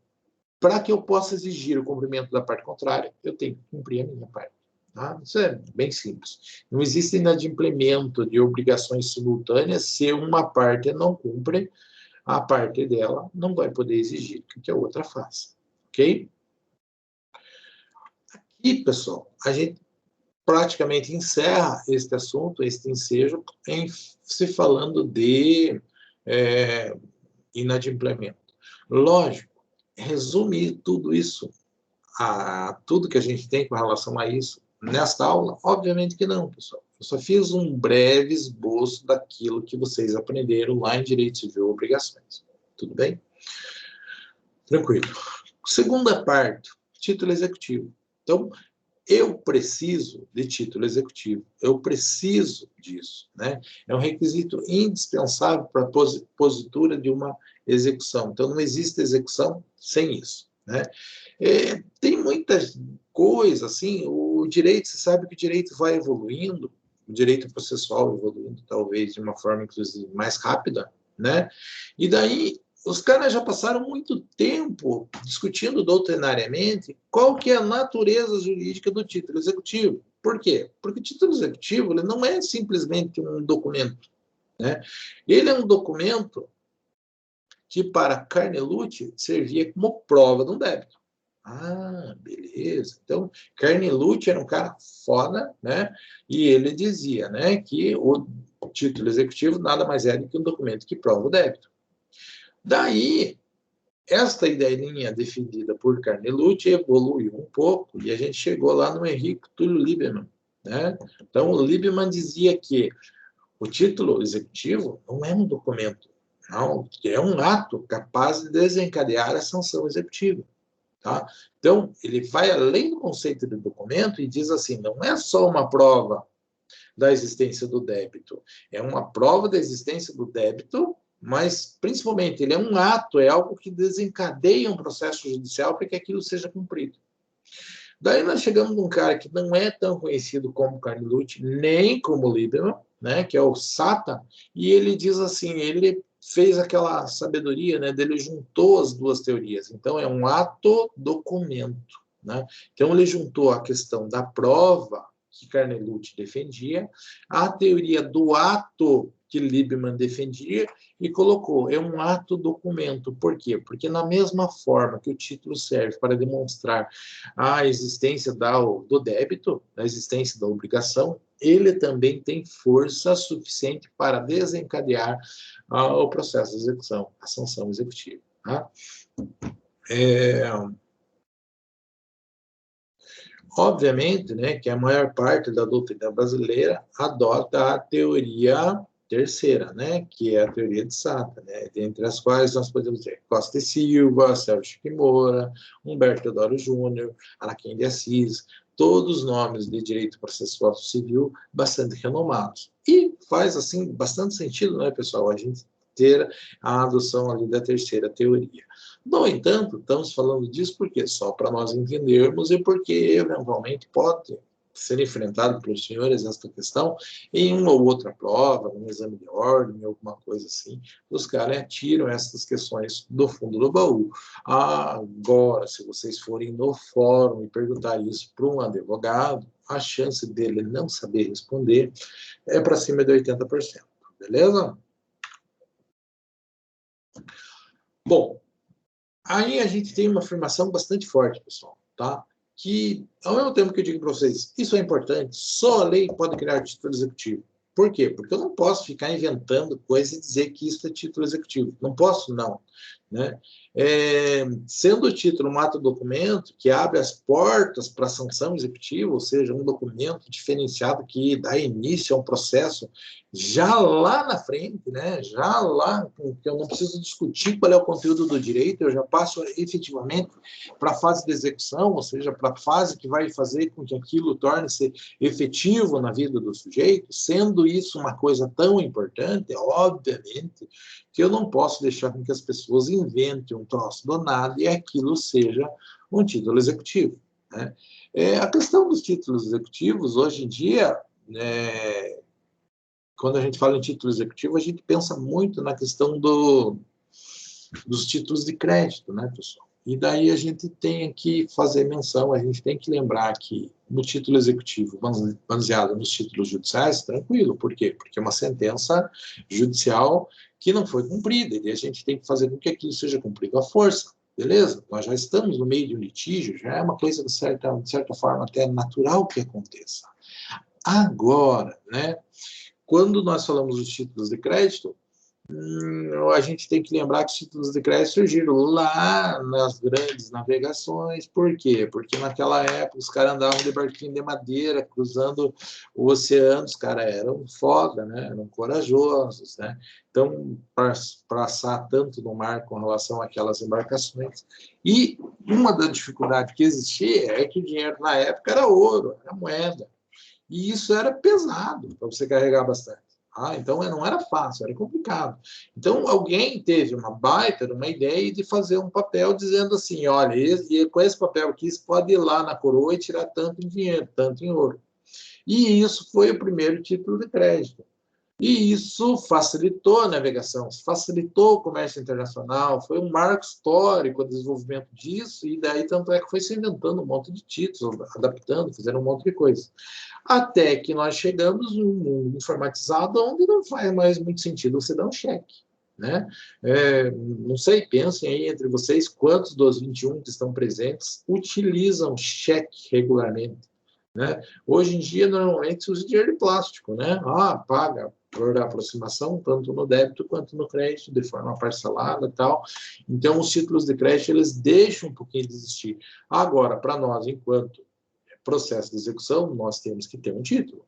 para que eu possa exigir o cumprimento da parte contrária, eu tenho que cumprir a minha parte. Tá? Isso é bem simples. Não existe inadimplemento de obrigações simultâneas se uma parte não cumpre, a parte dela não vai poder exigir que a outra faça. Ok? Aqui, pessoal, a gente praticamente encerra este assunto, este ensejo, se falando de inadimplemento. Lógico, resumir tudo isso, tudo que a gente tem com relação a isso, nesta aula, obviamente que não, pessoal. Eu só fiz um breve esboço daquilo que vocês aprenderam lá em Direito Civil e Obrigações. Tudo bem? Tranquilo. Segunda parte, título executivo. Então, eu preciso de título executivo. Eu preciso disso, né? É um requisito indispensável para a positura de uma execução. Então, não existe execução sem isso, né? Tem muitas coisas, assim, o direito, você sabe que o direito vai evoluindo, o direito processual evoluindo, talvez, de uma forma, inclusive, mais rápida, né? E daí, os caras já passaram muito tempo discutindo doutrinariamente qual que é a natureza jurídica do título executivo. Por quê? Porque o título executivo ele não é simplesmente um documento, né? Ele é um documento que, para Carnelucci, servia como prova de um débito. Ah, beleza. Então, Carnelucci era um cara foda, né? E ele dizia, né, que o título executivo nada mais é do que um documento que prova o débito. Daí, esta ideinha defendida por Carnelucci evoluiu um pouco e a gente chegou lá no Henrique Túlio Lieberman, né? Então, o Lieberman dizia que o título executivo não é um documento, não, é um ato capaz de desencadear a sanção executiva. Tá? Então, ele vai além do conceito de documento e diz assim, não é só uma prova da existência do débito, é uma prova da existência do débito, mas, principalmente, ele é um ato, é algo que desencadeia um processo judicial para que aquilo seja cumprido. Daí nós chegamos num cara que não é tão conhecido como Carnelucci, nem como Lieberman, né, que é o Sata, e ele diz assim, ele fez aquela sabedoria, né, dele juntou as duas teorias. Então, é um ato-documento, né? Então, ele juntou a questão da prova, que Carnelucci defendia, a teoria do ato que Lieberman defendia e colocou, é um ato-documento. Por quê? Porque na mesma forma que o título serve para demonstrar a existência do débito, a existência da obrigação, ele também tem força suficiente para desencadear o processo de execução, a sanção executiva. Tá? Obviamente, né, que a maior parte da doutrina brasileira adota a teoria terceira, né, que é a teoria de Sata, né, dentre as quais nós podemos dizer Costa e Silva, Sérgio Moura, Humberto Teodoro Júnior, Araquém de Assis, todos nomes de direito processual civil bastante renomados. E faz, assim, bastante sentido, né, pessoal, a gente ter a adoção ali da terceira teoria. No entanto, estamos falando disso porque só para nós entendermos e porque eventualmente pode ser enfrentado pelos senhores esta questão em uma ou outra prova, um exame de ordem, alguma coisa assim, os caras tiram essas questões do fundo do baú. Agora, se vocês forem no fórum e perguntar isso para um advogado, a chance dele não saber responder é para cima de 80%, beleza? Bom, aí a gente tem uma afirmação bastante forte, pessoal, tá? Que, ao mesmo tempo que eu digo para vocês, isso é importante, só a lei pode criar título executivo. Por quê? Porque eu não posso ficar inventando coisas e dizer que isso é título executivo. Não posso, não. Né? Sendo o título um ato-documento que abre as portas para a sanção executiva, ou seja, um documento diferenciado que dá início a um processo já lá na frente, né? Já lá, que eu não preciso discutir qual é o conteúdo do direito, eu já passo efetivamente para a fase de execução, ou seja, para a fase que vai fazer com que aquilo torne-se efetivo na vida do sujeito, sendo isso uma coisa tão importante, obviamente, que eu não posso deixar com que as pessoas inventem um troço do nada e aquilo seja um título executivo. Né? A questão dos títulos executivos, hoje em dia, quando a gente fala em título executivo, a gente pensa muito na questão dos títulos de crédito, né, pessoal? E daí a gente tem que fazer menção, a gente tem que lembrar que no título executivo, baseado nos títulos judiciais, tranquilo. Por quê? Porque é uma sentença judicial que não foi cumprida, e a gente tem que fazer com que aquilo seja cumprido à força, beleza? Nós já estamos no meio de um litígio, já é uma coisa de certa forma até natural que aconteça. Agora, né, quando nós falamos dos títulos de crédito, A gente tem que lembrar que os títulos de crédito surgiram lá nas grandes navegações. Por quê? Porque naquela época os caras andavam de barquinho de madeira, cruzando o oceano, os caras eram foda, né? Eram corajosos, né? Então, passar tanto no mar com relação àquelas embarcações. E uma das dificuldades que existia é que o dinheiro na época era ouro, era moeda. E isso era pesado para você carregar bastante. Então não era fácil, era complicado. Então alguém teve uma ideia de fazer um papel dizendo assim, olha, com esse papel aqui você pode ir lá na coroa e tirar tanto em dinheiro, tanto em ouro. E isso foi o primeiro título de crédito. E isso facilitou a navegação, facilitou o comércio internacional, foi um marco histórico o desenvolvimento disso, e daí tanto é que foi se inventando um monte de títulos, adaptando, fazendo um monte de coisa. Até que nós chegamos num mundo informatizado onde não faz mais muito sentido você dar um cheque. Né? Não sei, pensem aí entre vocês quantos dos 21 que estão presentes utilizam cheque regularmente. Né? Hoje em dia, normalmente, se usa dinheiro de plástico, né? Paga por aproximação, tanto no débito quanto no crédito, de forma parcelada e tal. Então, os títulos de crédito, eles deixam um pouquinho de existir. Agora, para nós, enquanto processo de execução, nós temos que ter um título.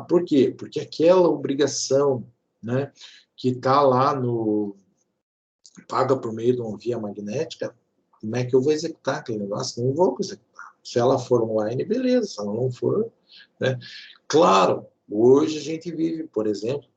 Por quê? Porque aquela obrigação, né, que está lá no... paga por meio de uma via magnética, como é que eu vou executar aquele negócio? Não vou executar. Se ela for online, beleza. Se ela não for, né? Claro, hoje a gente vive, por exemplo,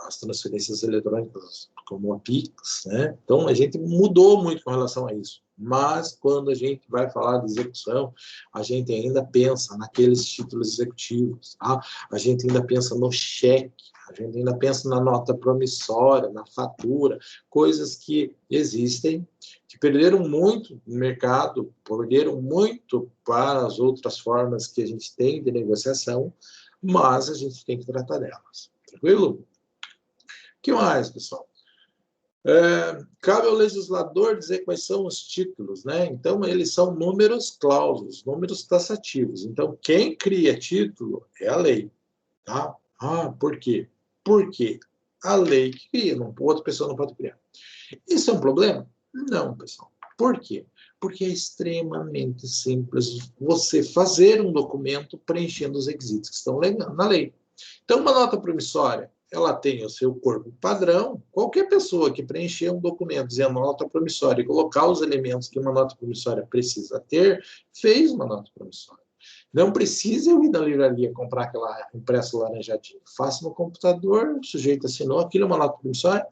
as transferências eletrônicas como a Pix, né? Então a gente mudou muito com relação a isso. Mas quando a gente vai falar de execução, a gente ainda pensa naqueles títulos executivos, tá? A gente ainda pensa no cheque, a gente ainda pensa na nota promissória, na fatura, coisas que existem, que perderam muito no mercado, perderam muito para as outras formas que a gente tem de negociação, mas a gente tem que tratar delas. Tranquilo? O que mais, pessoal? Cabe ao legislador dizer quais são os títulos, né? Então, eles são números clausos, números taxativos. Então, quem cria título é a lei, tá? Por quê? Porque a lei que cria, outra pessoa não pode criar. Isso é um problema? Não, pessoal. Por quê? Porque é extremamente simples você fazer um documento preenchendo os requisitos que estão na lei. Então, uma nota promissória, ela tem o seu corpo padrão. Qualquer pessoa que preencher um documento dizendo nota promissória e colocar os elementos que uma nota promissória precisa ter, fez uma nota promissória. Não precisa eu ir na livraria comprar aquela impresso laranjadinho. Faça no computador, o sujeito assinou, aquilo é uma nota promissória?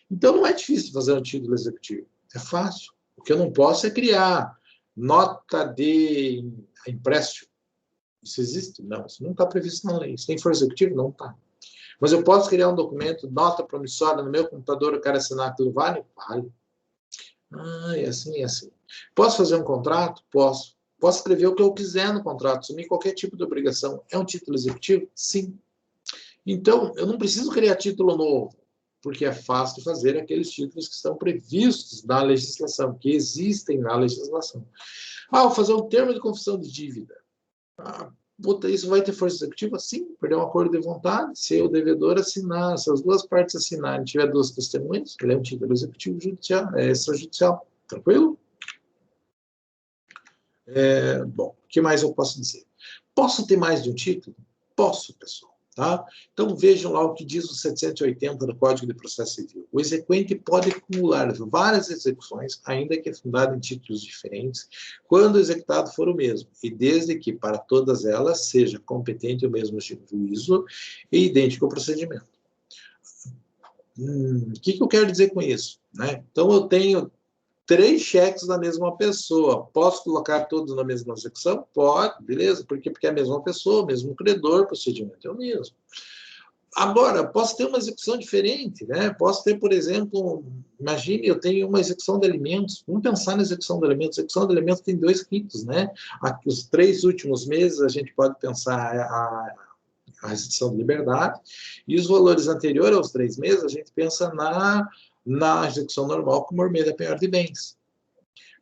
Então, não é difícil fazer um título executivo. É fácil. O que eu não posso é criar nota de empréstimo. Isso existe? Não, isso não está previsto na lei. Se tem for executivo, não está. Mas eu posso criar um documento, nota promissória no meu computador, eu quero assinar aquilo, vale? Vale. É assim, é assim. Posso fazer um contrato? Posso. Posso escrever o que eu quiser no contrato, assumir qualquer tipo de obrigação. É um título executivo? Sim. Então, eu não preciso criar título novo, porque é fácil de fazer aqueles títulos que estão previstos na legislação, que existem na legislação. Vou fazer um termo de confissão de dívida. Isso vai ter força executiva? Sim, perder um acordo de vontade, se o devedor assinar, se as duas partes assinarem, tiver duas testemunhas, ele é um título executivo judicial, extrajudicial. Tranquilo? Bom, o que mais eu posso dizer? Posso ter mais de um título? Posso, pessoal. Tá? Então, vejam lá o que diz o 780 do Código de Processo Civil. O exequente pode acumular várias execuções, ainda que fundado em títulos diferentes, quando o executado for o mesmo, e desde que, para todas elas, seja competente o mesmo juízo e idêntico ao procedimento. O que eu quero dizer com isso? Né? Então, eu tenho 3 cheques da mesma pessoa. Posso colocar todos na mesma execução? Pode, beleza. Por quê? Porque é a mesma pessoa, o mesmo credor, o procedimento é o mesmo. Agora, posso ter uma execução diferente, né? Posso ter, por exemplo, imagine, eu tenho uma execução de alimentos. Vamos pensar na execução de alimentos. A execução de alimentos tem 2 ritos, né? Os 3 últimos meses a gente pode pensar a restrição de liberdade, e os valores anteriores aos 3 meses a gente pensa na execução normal como meio da penhora de bens.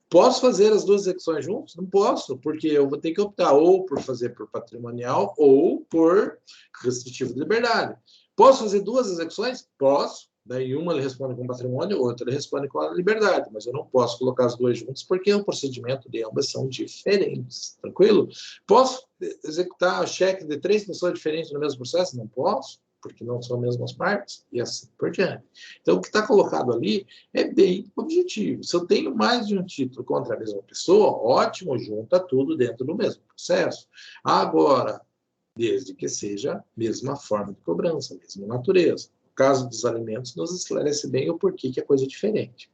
Posso fazer as duas execuções juntos? Não posso, porque eu vou ter que optar ou por fazer por patrimonial ou por restritivo de liberdade. Posso fazer 2 execuções? Posso. Daí uma ele responde com patrimônio, outra ele responde com a liberdade, mas eu não posso colocar as duas juntas porque o procedimento de ambas são diferentes, tranquilo? Posso executar cheque de 3 pessoas diferentes no mesmo processo? Não posso, porque não são as mesmas partes, e assim por diante. Então, o que está colocado ali é bem objetivo. Se eu tenho mais de um título contra a mesma pessoa, ótimo, junta tudo dentro do mesmo processo. Agora, desde que seja a mesma forma de cobrança, a mesma natureza. No caso dos alimentos, nos esclarece bem o porquê que é coisa diferente.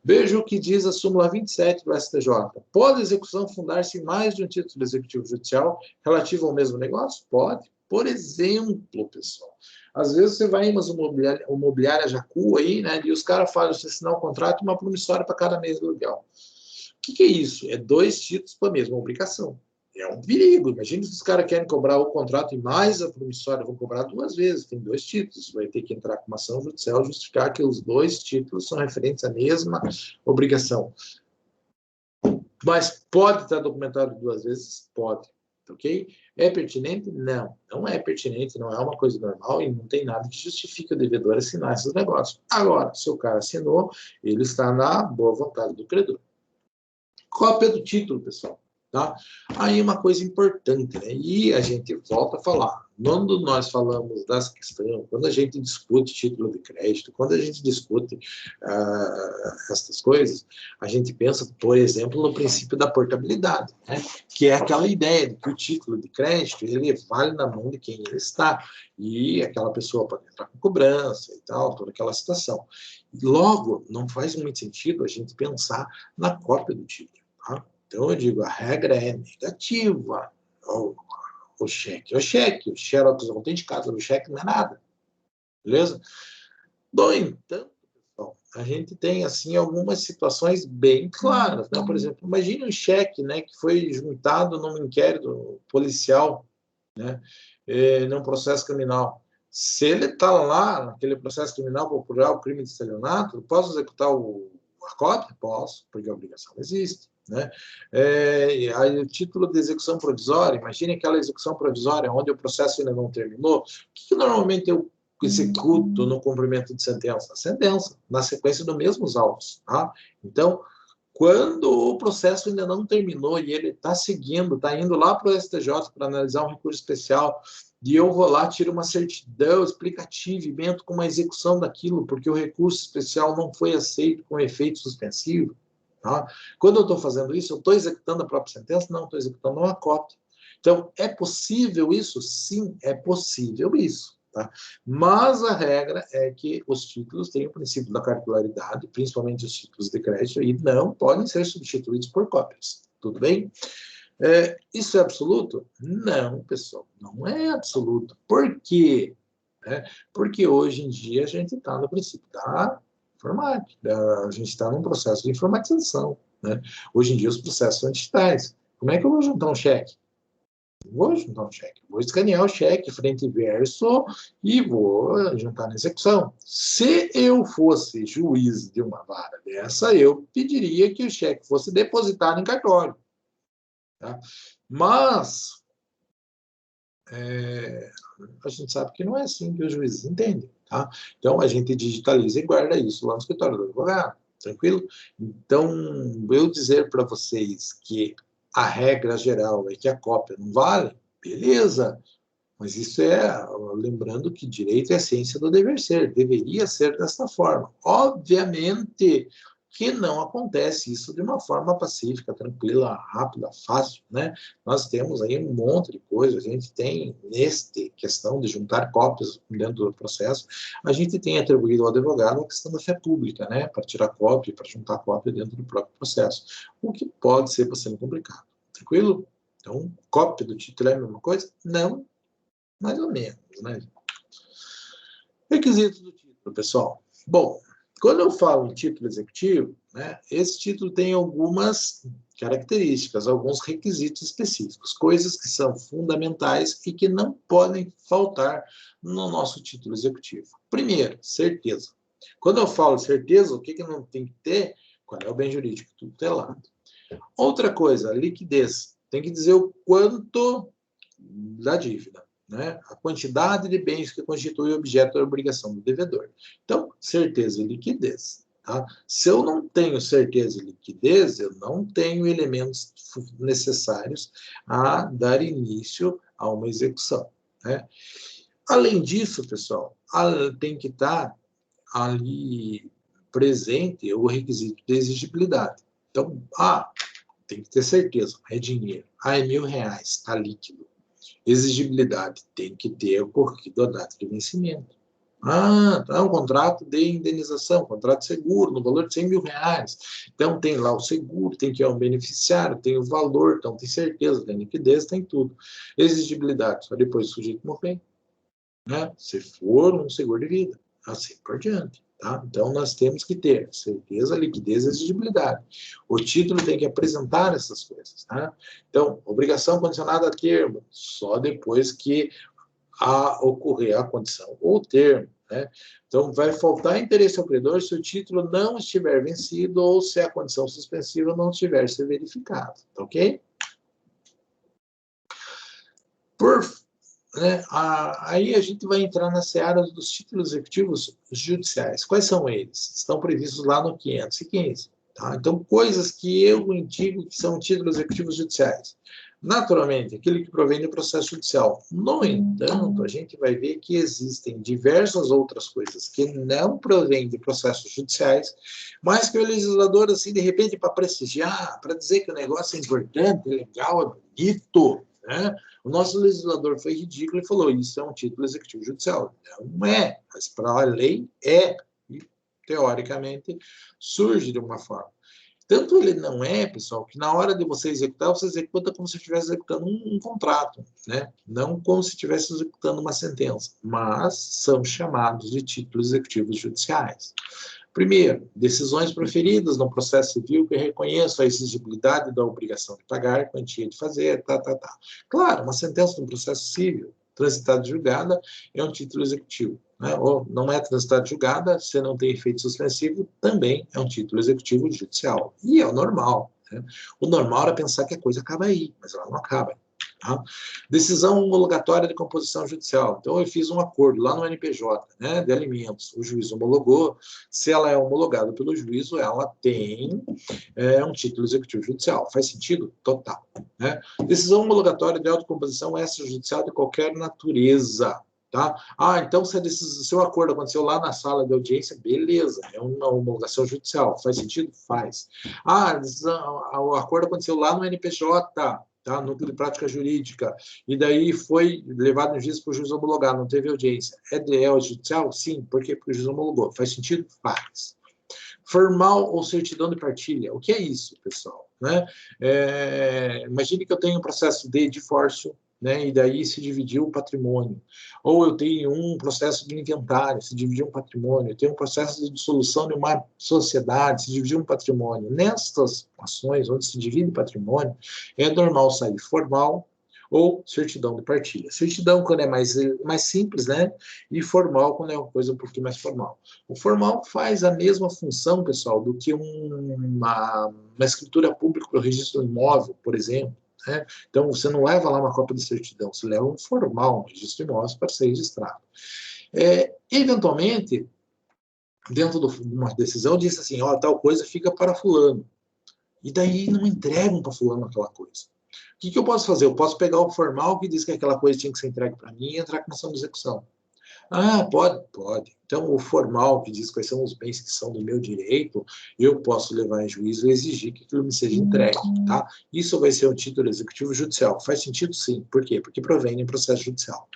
Veja o que diz a súmula 27 do STJ. Pode a execução fundar-se em mais de um título executivo judicial relativo ao mesmo negócio? Pode. Por exemplo, pessoal, às vezes você vai em umas imobiliária Jacu aí, né, e os caras falam, você assinar um contrato e uma promissória para cada mês de aluguel. O que é isso? É 2 títulos para a mesma obrigação. É um perigo. Imagina se os caras querem cobrar o contrato e mais a promissória, vão cobrar 2 vezes, tem 2 títulos. Vai ter que entrar com uma ação judicial justificar que os 2 títulos são referentes à mesma obrigação. Mas pode estar documentado 2 vezes? Pode. Ok? É pertinente? Não. Não é pertinente, não é uma coisa normal e não tem nada que justifique o devedor assinar esses negócios. Agora, se o cara assinou, ele está na boa vontade do credor. Cópia do título, pessoal. Tá? Aí uma coisa importante, né? E a gente volta a falar. Quando nós falamos dessa questão, quando a gente discute título de crédito, quando a gente discute essas coisas, a gente pensa, por exemplo, no princípio da portabilidade, né? Que é aquela ideia de que o título de crédito ele vale na mão de quem ele está. E aquela pessoa pode entrar com cobrança e tal, toda aquela situação. Logo, não faz muito sentido a gente pensar na cópia do título. Tá? Então, eu digo, a regra é negativa. O cheque é o cheque, o xerox autenticado do cheque não é nada. Beleza? No entanto, pessoal, a gente tem, assim, algumas situações bem claras. Né? Por exemplo, imagine um cheque, né, que foi juntado num inquérito policial, né, num processo criminal. Se ele está lá, naquele processo criminal por procurar o crime de estelionato, posso executar a cópia? Posso, porque a obrigação existe. Né? Aí, o título de execução provisória, imagine aquela execução provisória onde o processo ainda não terminou. O que normalmente eu executo no cumprimento de sentença? Sentença, na sequência dos mesmos autos. Tá? Então, quando o processo ainda não terminou e ele está seguindo, está indo lá para o STJ para analisar um recurso especial, e eu vou lá, tiro uma certidão explicativa e mento com uma execução daquilo, porque o recurso especial não foi aceito com efeito suspensivo. Tá? Quando eu estou fazendo isso, eu estou executando a própria sentença? Não, estou executando uma cópia. Então, é possível isso? Sim, é possível isso. Tá? Mas a regra é que os títulos têm o princípio da cartularidade, principalmente os títulos de crédito, e não podem ser substituídos por cópias. Tudo bem? Isso é absoluto? Não, pessoal, não é absoluto. Por quê? Porque hoje em dia a gente está no princípio da informática, a gente está num processo de informatização. Né? Hoje em dia os processos são digitais. Como é que eu vou juntar um cheque? Não vou juntar um cheque. Vou escanear o cheque frente e verso e vou juntar na execução. Se eu fosse juiz de uma vara dessa, eu pediria que o cheque fosse depositado em cartório. Tá? Mas a gente sabe que não é assim que os juízes entendem. Tá? Então, a gente digitaliza e guarda isso lá no escritório do advogado. Tranquilo? Então, eu dizer para vocês que a regra geral é que a cópia não vale, beleza. Mas isso lembrando que direito é a ciência do dever ser, deveria ser desta forma. Obviamente que não acontece isso de uma forma pacífica, tranquila, rápida, fácil, né? Nós temos aí um monte de coisa, a gente tem, nesta questão de juntar cópias dentro do processo, a gente tem atribuído ao advogado a questão da fé pública, né? Para tirar cópia, para juntar cópia dentro do próprio processo, o que pode ser bastante complicado. Tranquilo? Então, cópia do título é a mesma coisa? Não, mais ou menos, né? Requisitos do título, pessoal. Bom, quando eu falo em título executivo, né, esse título tem algumas características, alguns requisitos específicos, coisas que são fundamentais e que não podem faltar no nosso título executivo. Primeiro, certeza. Quando eu falo certeza, o que não tem que ter? Qual é o bem jurídico tutelado? Outra coisa, liquidez. Tem que dizer o quanto da dívida. né? A quantidade de bens que constitui o objeto da obrigação do devedor. Então, certeza e liquidez. Tá? Se eu não tenho certeza e liquidez, eu não tenho elementos necessários a dar início a uma execução, né? Além disso, pessoal, tem que estar ali presente o requisito de exigibilidade. Então, tem que ter certeza, é dinheiro. É R$1.000, está líquido. Exigibilidade, tem que ter ocorrido a data de vencimento. É um contrato de indenização, contrato de seguro, no valor de R$100.000. Então, tem lá o seguro, tem que ir ao beneficiário, tem o valor, então tem certeza, tem liquidez, tem tudo. Exigibilidade, só depois o sujeito morrer, né? Se for um seguro de vida, assim por diante. Tá? Então, nós temos que ter certeza, liquidez e exigibilidade. O título tem que apresentar essas coisas. Tá? Então, obrigação condicionada a termo, só depois que ocorrer a condição ou termo. Né? Então, vai faltar interesse ao credor se o título não estiver vencido ou se a condição suspensiva não estiver se verificada. Tá, ok? Né? Aí a gente vai entrar na seara dos títulos executivos judiciais. Quais são eles? Estão previstos lá no 515. Tá? Então, coisas que eu indico que são títulos executivos judiciais. Naturalmente, aquele que provém do processo judicial. No entanto, a gente vai ver que existem diversas outras coisas que não provêm de processos judiciais, mas que o legislador, assim, de repente, para prestigiar, para dizer que o negócio é importante, é legal, é bonito, né? O nosso legislador foi ridículo e falou, isso é um título executivo judicial. Não é, mas para a lei é, e teoricamente surge de uma forma. Tanto ele não é, pessoal, que na hora de você executar, você executa como se estivesse executando um contrato, né? Não como se estivesse executando uma sentença, mas são chamados de títulos executivos judiciais. Primeiro, decisões proferidas no processo civil que reconheçam a exigibilidade da obrigação de pagar, quantia de fazer, Claro, uma sentença no processo civil, transitada e julgada, é um título executivo. Né? Ou não é transitada e julgada, se não tem efeito suspensivo, também é um título executivo judicial. E é o normal. Né? O normal era pensar que a coisa acaba aí, mas ela não acaba. Tá? Decisão homologatória de composição judicial. Então, eu fiz um acordo lá no NPJ, né, de alimentos. O juiz homologou. Se ela é homologada pelo juízo, ela tem um título executivo judicial. Faz sentido? Total. Né? Decisão homologatória de autocomposição extrajudicial de qualquer natureza. Tá? Então, se o acordo aconteceu lá na sala de audiência, beleza, é uma homologação judicial. Faz sentido? Faz. O acordo aconteceu lá no NPJ, tá? Núcleo de prática jurídica, e daí foi levado no juiz para o juiz homologar, não teve audiência. É judicial? Sim. Por quê? Porque o juiz homologou. Faz sentido? Faz. Formal ou certidão de partilha. O que é isso, pessoal? Né? Imagine que eu tenho um processo de divórcio, né? E daí se dividiu o patrimônio. Ou eu tenho um processo de inventário, se dividiu um patrimônio. Eu tenho um processo de dissolução de uma sociedade, se dividiu um patrimônio. Nestas ações, onde se divide patrimônio, é normal sair formal ou certidão de partilha. Certidão quando é mais simples, né? E formal quando é uma coisa um pouquinho mais formal. O formal faz a mesma função, pessoal, do que uma escritura pública para o registro do imóvel, por exemplo. Né? Então, você não leva lá uma cópia de certidão, você leva um formal, um registro de imóveis para ser registrado. Eventualmente, dentro de uma decisão, diz assim, tal coisa fica para fulano. E daí não entregam para fulano aquela coisa. O que eu posso fazer? Eu posso pegar o formal que diz que aquela coisa tinha que ser entregue para mim e entrar com ação de execução. Pode. Então, o formal que diz quais são os bens que são do meu direito, eu posso levar em juízo e exigir que aquilo me seja entregue, tá? Isso vai ser um título executivo judicial. Faz sentido? Sim. Por quê? Porque provém em processo judicial.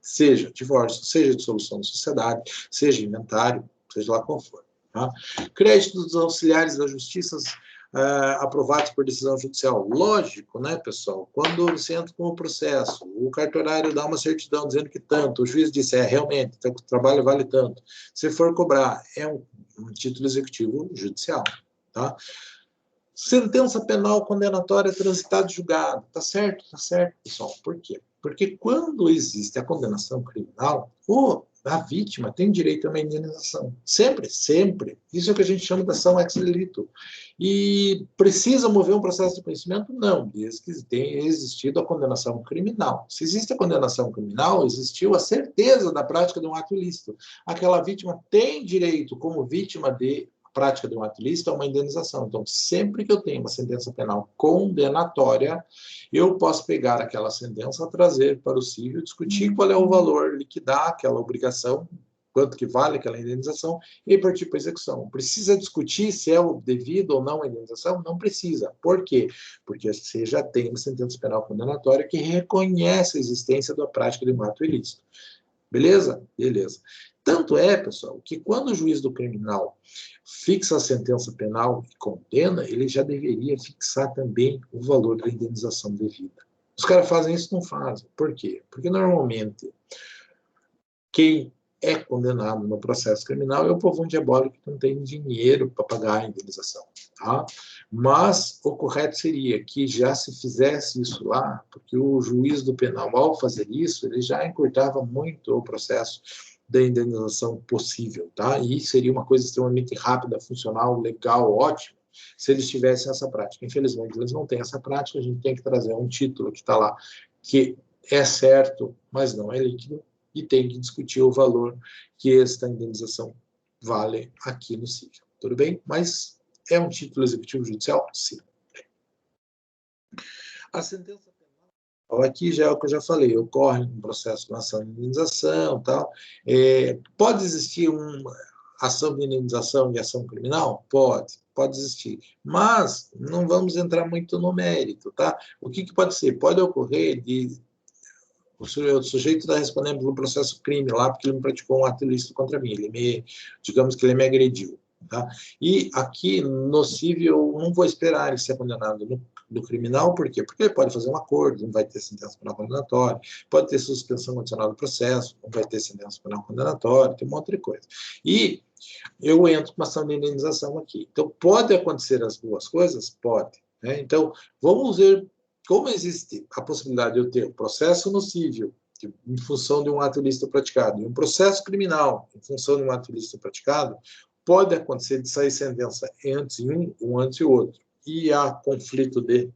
Seja divórcio, seja dissolução da sociedade, seja inventário, seja lá qual for. Tá? Créditos auxiliares da justiça aprovados por decisão judicial. Lógico, né, pessoal? Quando você entra com o processo, o cartorário dá uma certidão dizendo que tanto, o juiz disse, realmente, o trabalho vale tanto. Se for cobrar, é um título executivo judicial. Tá? Sentença penal condenatória transitada e julgada. Tá certo, pessoal. Por quê? Porque quando existe a condenação criminal, o a vítima tem direito a uma indenização. Sempre, sempre. Isso é o que a gente chama de ação ex delito. E precisa mover um processo de conhecimento? Não, desde que tenha existido a condenação criminal. Se existe a condenação criminal, existiu a certeza da prática de um ato ilícito. Aquela vítima tem direito, como vítima de prática de um ato ilícito, a uma indenização. Então, sempre que eu tenho uma sentença penal condenatória, eu posso pegar aquela sentença, trazer para o cível, discutir qual é o valor, liquidar aquela obrigação, quanto que vale aquela indenização, e partir para a execução. Precisa discutir se é o devido ou não a indenização? Não precisa. Por quê? Porque você já tem uma sentença penal condenatória que reconhece a existência da prática de um ato ilícito. Beleza? Beleza. Tanto é, pessoal, que quando o juiz do criminal fixa a sentença penal e condena, ele já deveria fixar também o valor da indenização devida. Os caras fazem isso? Não fazem. Por quê? Porque normalmente quem é condenado no processo criminal é o povão diabólico que não tem dinheiro para pagar a indenização. Tá? Mas o correto seria que já se fizesse isso lá, porque o juiz do penal, ao fazer isso, ele já encurtava muito o processo da indenização possível, tá? E seria uma coisa extremamente rápida, funcional, legal, ótima, se eles tivessem essa prática. Infelizmente, eles não têm essa prática, a gente tem que trazer um título que está lá, que é certo, mas não é líquido, e tem que discutir o valor que esta indenização vale aqui no cível. Tudo bem? Mas é um título executivo judicial? Sim. A sentença penal, aqui já é o que eu já falei, ocorre um processo de ação de indenização, tal. Pode existir uma ação de indenização e ação criminal? Pode existir. Mas não vamos entrar muito no mérito, tá? O que pode ser? Pode ocorrer de o sujeito está respondendo pelo processo crime lá, porque ele me praticou um ato ilícito contra mim. Digamos que ele me agrediu. Tá? E aqui, no cível, eu não vou esperar ele ser condenado no criminal, por quê? Porque ele pode fazer um acordo, não vai ter sentença penal condenatória, pode ter suspensão condicional do processo, não vai ter sentença penal condenatória, tem um monte de coisa. E eu entro com uma ação de indenização aqui. Então, pode acontecer as duas coisas? Pode. Né? Então, vamos ver como existe a possibilidade de eu ter um processo no cível, em função de um ato ilícito praticado, e um processo criminal, em função de um ato ilícito praticado, pode acontecer de sair sentença antes em um antes em outro. E há conflito de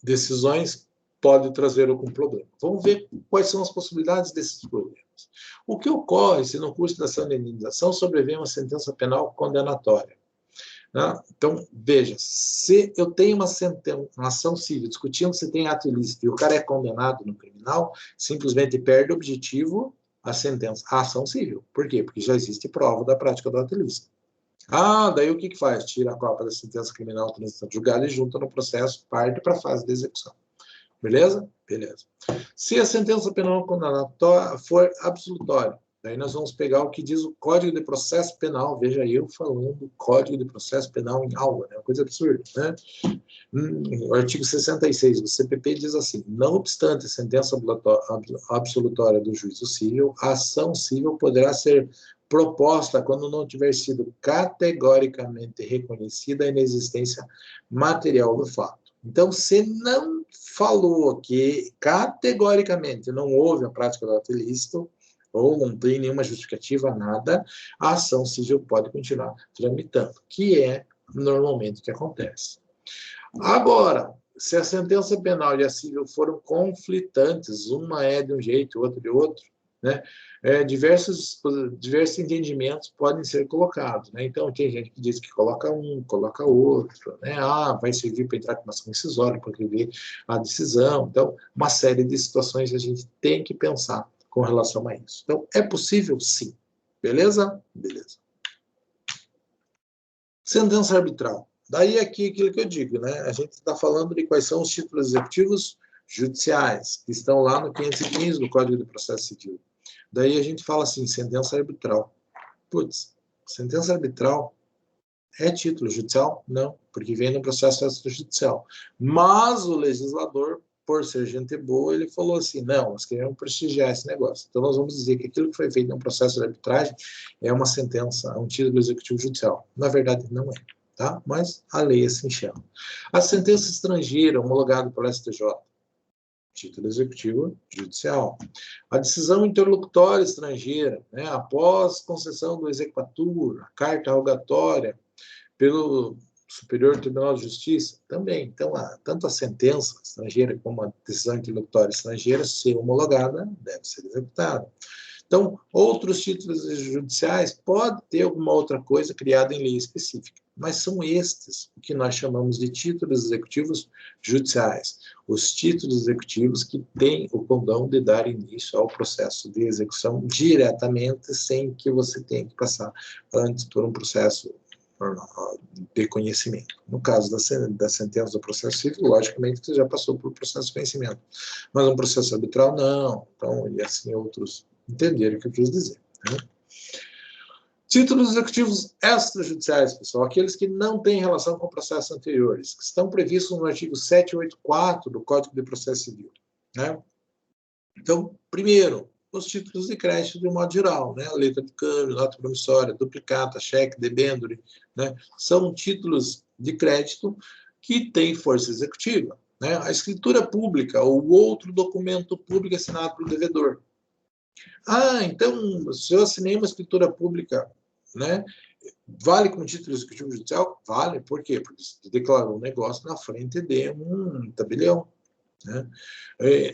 decisões, pode trazer algum problema. Vamos ver quais são as possibilidades desses problemas. O que ocorre se no curso da ação de indenização sobrevier uma sentença penal condenatória? Então, veja, se eu tenho uma ação civil discutindo se tem ato ilícito e o cara é condenado no criminal, simplesmente perde o objetivo a ação civil. Por quê? Porque já existe prova da prática do ato ilícito. Daí o que faz? Tira a cópia da sentença criminal transição julgada e junta no processo, parte para a fase de execução. Beleza? Beleza. Se a sentença penal condenatória for absolutória, daí nós vamos pegar o que diz o Código de Processo Penal. Veja eu falando Código de Processo Penal em aula, é uma coisa absurda, né? O artigo 66 do CPP diz assim: não obstante a sentença absolutória do juízo civil, a ação civil poderá ser proposta quando não tiver sido categoricamente reconhecida a inexistência material do fato. Então, se não falou que categoricamente não houve a prática do ato ilícito, ou não tem nenhuma justificativa, nada, a ação civil pode continuar tramitando, que é normalmente o que acontece. Agora, se a sentença penal e a civil foram conflitantes, uma é de um jeito, outra de outro, né? Diversos entendimentos podem ser colocados, né? Então, tem gente que diz que coloca um, coloca outro, né? Vai servir para entrar com uma ação incisória, para rever a decisão. Então, uma série de situações a gente tem que pensar com relação a isso. Então, é possível? Sim. Beleza? Beleza. Sentença arbitral. Daí aqui aquilo que eu digo, né? A gente está falando de quais são os títulos executivos judiciais, que estão lá no 515 do Código de Processo Civil. Daí a gente fala assim, sentença arbitral. Putz, sentença arbitral é título judicial? Não, porque vem no processo extrajudicial. Mas o legislador, por ser gente boa, ele falou assim, não, nós queremos prestigiar esse negócio. Então nós vamos dizer que aquilo que foi feito no processo de arbitragem é uma sentença, é um título executivo judicial. Na verdade, não é. Tá? Mas a lei assim chama. A sentença estrangeira homologada pelo STJ. título executivo judicial. A decisão interlocutória estrangeira, né, após concessão do exequatur, a carta rogatória pelo Superior Tribunal de Justiça, também. Então, tanto a sentença estrangeira como a decisão interlocutória estrangeira, se homologada, deve ser executada. Então, outros títulos judiciais podem ter alguma outra coisa criada em lei específica, mas são estes o que nós chamamos de títulos executivos judiciais, os títulos executivos que têm o condão de dar início ao processo de execução diretamente, sem que você tenha que passar antes por um processo de conhecimento. No caso da sentença do processo civil, logicamente você já passou por processo de conhecimento, mas um processo arbitral não, então, e assim outros entenderam o que eu quis dizer. Né? Títulos executivos extrajudiciais, pessoal, aqueles que não têm relação com processos anteriores, que estão previstos no artigo 784 do Código de Processo Civil. Né? Então, primeiro, os títulos de crédito de um modo geral, né? Letra de câmbio, nota promissória, duplicata, cheque, debênture, né? São títulos de crédito que têm força executiva. Né? A escritura pública ou outro documento público assinado pelo devedor. Então, se eu assinei uma escritura pública, né, vale como título executivo judicial? Vale. Por quê? Porque você declarou um negócio na frente de um tabelião. Né?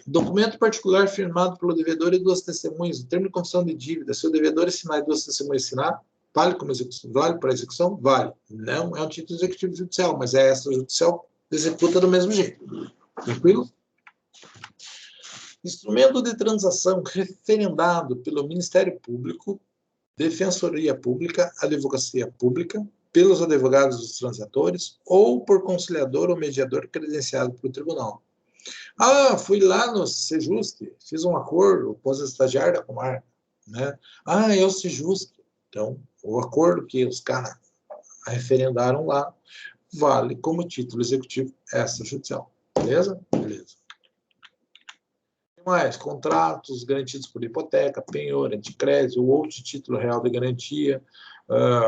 Documento particular firmado pelo devedor e duas testemunhas, o termo de confissão de dívida, se o devedor assinar e duas testemunhas assinar, vale como execução? Vale para execução? Vale. Não é um título executivo judicial, mas é extrajudicial, executa do mesmo jeito. Tranquilo? Instrumento de transação referendado pelo Ministério Público, Defensoria Pública, Advocacia Pública, pelos advogados dos transatores ou por conciliador ou mediador credenciado pelo tribunal. Fui lá no Sejusc, fiz um acordo, pus a estagiária da comarca. Né? É o Sejusc. Então, o acordo que os caras referendaram lá vale como título executivo extrajudicial. Beleza? Beleza. Mais contratos garantidos por hipoteca, penhor, anticrédito, ou outro título real de garantia,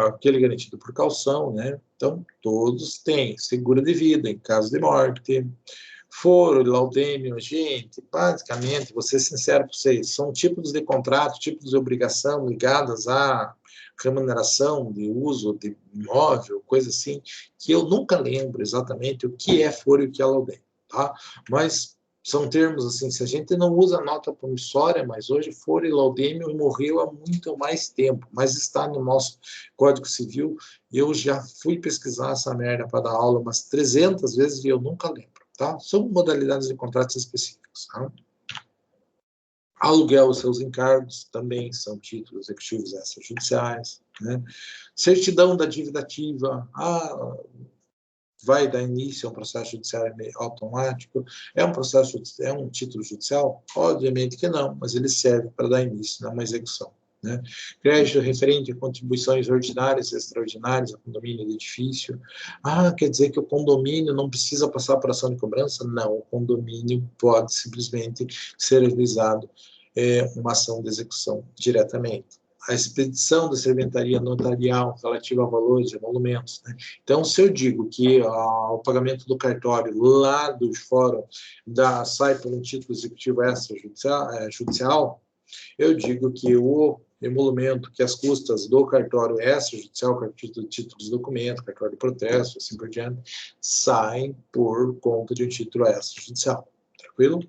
aquele garantido por calção, né? Então, todos têm seguro de vida em caso de morte, foro, laudêmio, gente, basicamente, vou ser sincero para vocês, são tipos de contrato, tipos de obrigação ligadas à remuneração de uso de imóvel, coisa assim, que eu nunca lembro exatamente o que é foro e o que é laudêmio, tá? Mas são termos assim, se a gente não usa nota promissória, mas hoje foro e laudêmio morreu há muito mais tempo, mas está no nosso Código Civil, e eu já fui pesquisar essa merda para dar aula umas 300 vezes e eu nunca lembro. Tá? São modalidades de contratos específicos. Tá? Aluguel os seus encargos também são títulos executivos extrajudiciais. Né? Certidão da dívida ativa. Vai dar início a um processo judicial automático? É um título judicial? Obviamente que não, mas ele serve para dar início a uma execução. Né? Crédito referente a contribuições ordinárias e extraordinárias a condomínio de edifício. Quer dizer que o condomínio não precisa passar por ação de cobrança? Não, o condomínio pode simplesmente ser realizado uma ação de execução diretamente. A expedição da serventaria notarial relativa a valores e emolumentos. Né? Então, se eu digo que o pagamento do lá do fórum sai por um título executivo extrajudicial, eu digo que o emolumento, que as custas do cartório extrajudicial, título de documento, cartório de protesto, assim por diante, saem por conta de um título extrajudicial. Tranquilo? O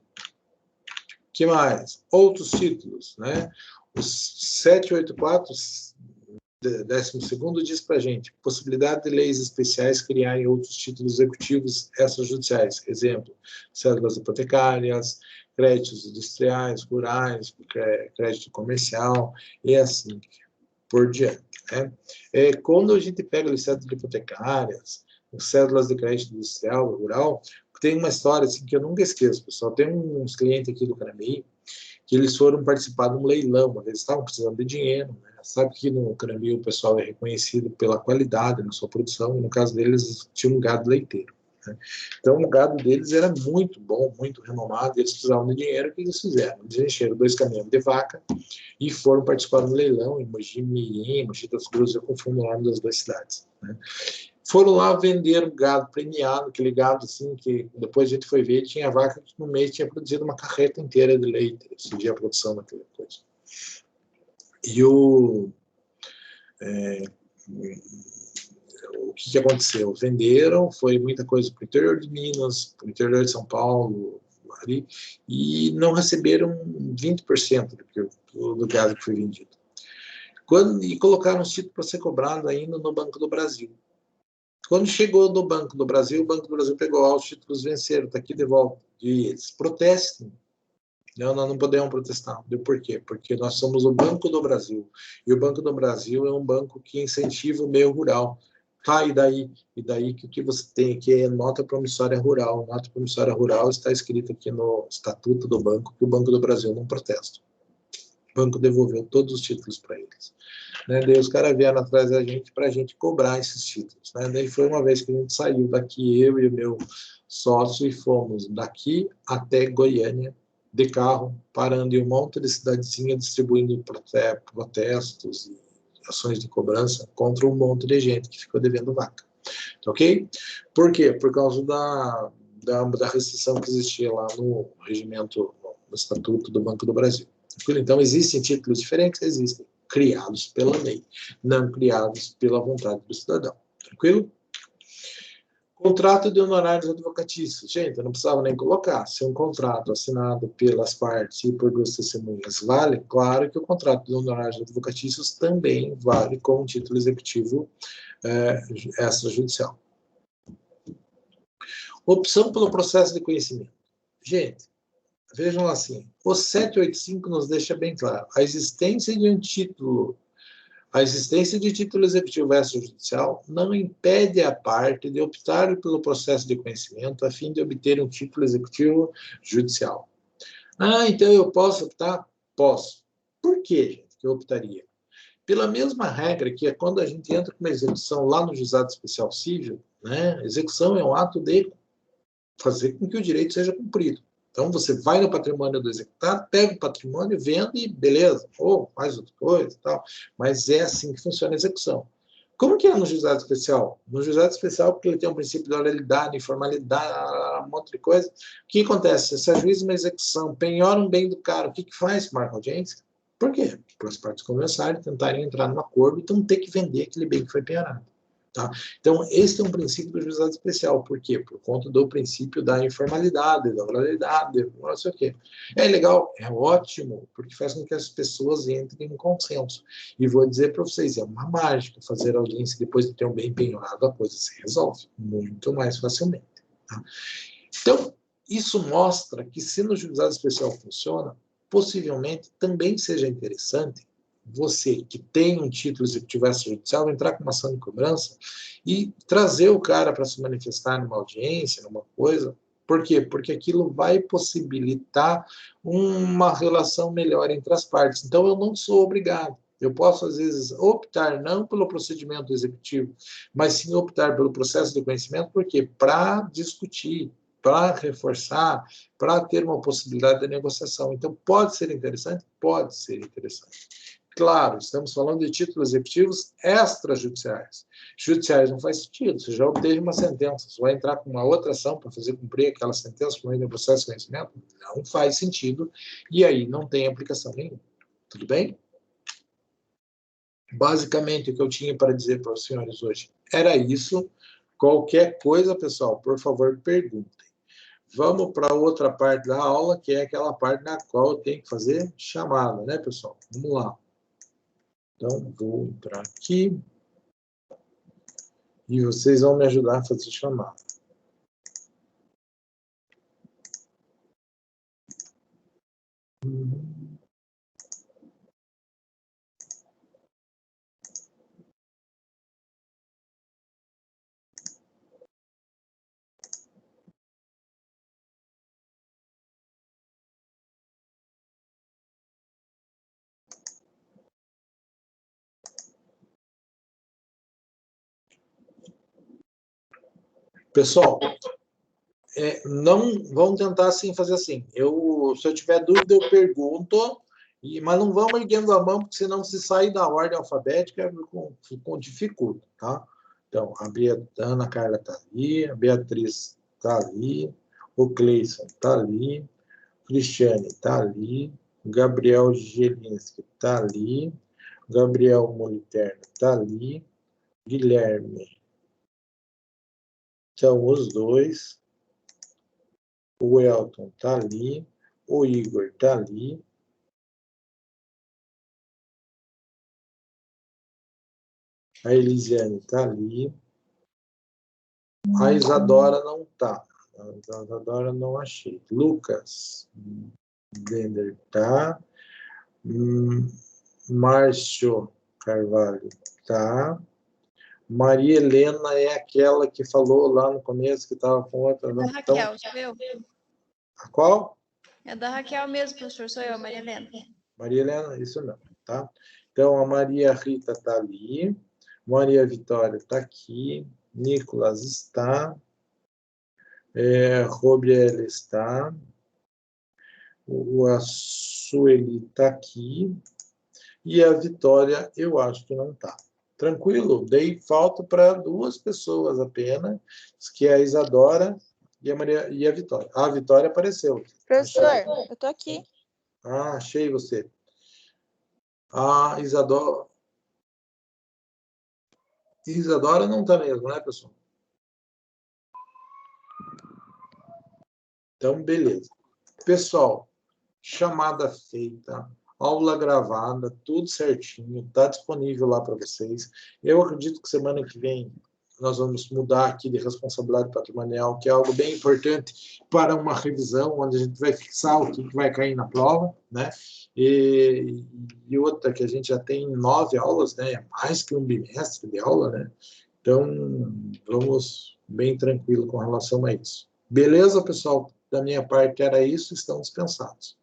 que mais? Outros títulos, né? Os 784, 12º, diz para a gente, possibilidade de leis especiais criarem outros títulos executivos extrajudiciais. Exemplo, cédulas hipotecárias, créditos industriais, rurais, crédito comercial, e assim por diante. Né? Quando a gente pega as cédulas hipotecárias, cédulas de crédito industrial, rural, tem uma história assim, que eu nunca esqueço, pessoal. Tem uns clientes aqui do Canambi que eles foram participar de um leilão, eles estavam precisando de dinheiro, né? Sabe que no Canambi o pessoal é reconhecido pela qualidade na sua produção, e no caso deles tinha um gado leiteiro. né? Então, o gado deles era muito bom, muito renomado, e eles precisavam de dinheiro. O que eles fizeram? Eles encheram 2 caminhões de vaca e foram participar do leilão em Mogi Mirim, Mogi das Cruzes, eu confundo o nome das 2 cidades, né? Foram lá vender gado premiado, aquele gado assim, que depois a gente foi ver, tinha vaca que no mês tinha produzido uma carreta inteira de leite, decidia a produção daquela coisa. E o que aconteceu? Venderam, foi muita coisa para o interior de Minas, para o interior de São Paulo, ali, e não receberam 20% do gado que foi vendido. E colocaram os títulos para ser cobrado ainda no Banco do Brasil. Quando chegou no Banco do Brasil, o Banco do Brasil pegou os títulos, venceram, está aqui de volta. E eles protestem. Não, nós não podemos protestar. Por quê? Porque nós somos o Banco do Brasil. E o Banco do Brasil é um banco que incentiva o meio rural. Ah, e daí? E daí que o que você tem aqui é nota promissória rural. Nota promissória rural está escrito aqui no Estatuto do Banco que o Banco do Brasil não protesta. O banco devolveu todos os títulos para eles. Né? Daí os caras vieram atrás da gente para a gente cobrar esses títulos. Né? Daí foi uma vez que a gente saiu daqui, eu e o meu sócio, e fomos daqui até Goiânia, de carro, parando em um monte de cidadezinha, distribuindo protestos e ações de cobrança contra um monte de gente que ficou devendo vaca. Ok? Por quê? Por causa da restrição que existia lá no regimento, no Estatuto do Banco do Brasil. Então, existem títulos diferentes? Existem, criados pela lei, não criados pela vontade do cidadão. Tranquilo? Contrato de honorários advocatícios. Gente, eu não precisava nem colocar. Se um contrato assinado pelas partes e por 2 testemunhas vale, claro que o contrato de honorários advocatícios também vale como título executivo extrajudicial. Opção pelo processo de conhecimento. Gente, vejam assim, o 785 nos deixa bem claro, a existência de título executivo extrajudicial não impede a parte de optar pelo processo de conhecimento a fim de obter um título executivo judicial. Ah, então eu posso optar? Posso. Por que, gente, que eu optaria? Pela mesma regra que é quando a gente entra com uma execução lá no Juizado Especial Civil, né? Execução é um ato de fazer com que o direito seja cumprido. Então, você vai no patrimônio do executado, pega o patrimônio, vende e beleza, ou faz outra coisa e tal. Mas é assim que funciona a execução. Como que é no juizado especial? No juizado especial, porque ele tem um princípio de oralidade, informalidade, um monte de coisa. O que acontece? Se a juiz uma execução penhora um bem do cara, o que faz? Marca audiência. Por quê? Para as partes conversarem, tentarem entrar num acordo e então ter que vender aquele bem que foi penhorado. Tá? Então, esse é um princípio do juizado especial. Por quê? Por conta do princípio da informalidade, da oralidade, não sei o quê. É legal? É ótimo, porque faz com que as pessoas entrem em consenso. E vou dizer para vocês, é uma mágica fazer audiência depois de ter um bem penhorado, a coisa se resolve muito mais facilmente. Tá? Então, isso mostra que se no juizado especial funciona, possivelmente também seja interessante você que tem um título executivo extrajudicial entrar com uma ação de cobrança e trazer o cara para se manifestar numa audiência, numa coisa. Por quê? Porque aquilo vai possibilitar uma relação melhor entre as partes. Então, eu não sou obrigado. Eu posso, às vezes, optar não pelo procedimento executivo, mas sim optar pelo processo de conhecimento, porque para discutir, para reforçar, para ter uma possibilidade de negociação. Então, pode ser interessante? Pode ser interessante. Claro, estamos falando de títulos executivos extrajudiciais. Judiciais não faz sentido. Você já obteve uma sentença, você vai entrar com uma outra ação para fazer cumprir aquela sentença por meio do processo de conhecimento? Não faz sentido e aí não tem aplicação nenhuma. Tudo bem? Basicamente, o que eu tinha para dizer para os senhores hoje era isso. Qualquer coisa, pessoal, por favor, perguntem. Vamos para outra parte da aula, que é aquela parte na qual eu tenho que fazer chamada, né, pessoal? Vamos lá. Então, vou entrar aqui e vocês vão me ajudar a fazer chamada. Pessoal, Não vão tentar assim, fazer assim. Se eu tiver dúvida, eu pergunto, mas não vamos erguendo a mão, porque senão se sair da ordem alfabética, dificulta, tá? Então, a Ana Carla está ali, a Beatriz está ali, o Cleison está ali, o Cristiane está ali, o Gabriel Gelinski está ali, o Gabriel Moliterno está ali, Guilherme. Então, os dois. O Elton está ali, o Igor está ali. A Elisiane está ali. A Isadora não está. A Isadora não achei. Lucas Bender está. Márcio Carvalho está. Maria Helena é aquela que falou lá no começo que estava com outra. É da Raquel, sou eu. A qual? É da Raquel mesmo, professor, sou eu, Maria Helena. Maria Helena, isso mesmo, tá? Então, a Maria Rita está ali. Maria Vitória está aqui. Nicolas está. Robiel está. A Sueli está aqui. E a Vitória, eu acho que não está. Tranquilo? Dei falta para 2 pessoas apenas, que é a Isadora e a Vitória. A Vitória apareceu. Professor, eu estou aqui. Achei você. A Isadora não está mesmo, né, pessoal? Então, beleza. Pessoal, chamada feita, aula gravada, tudo certinho, está disponível lá para vocês. Eu acredito que semana que vem nós vamos mudar aqui de responsabilidade patrimonial, que é algo bem importante para uma revisão, onde a gente vai fixar o que vai cair na prova, né? E outra, que a gente já tem 9 aulas, né? É mais que um bimestre de aula, né? Então, vamos bem tranquilo com relação a isso. Beleza, pessoal? Da minha parte era isso, estão dispensados.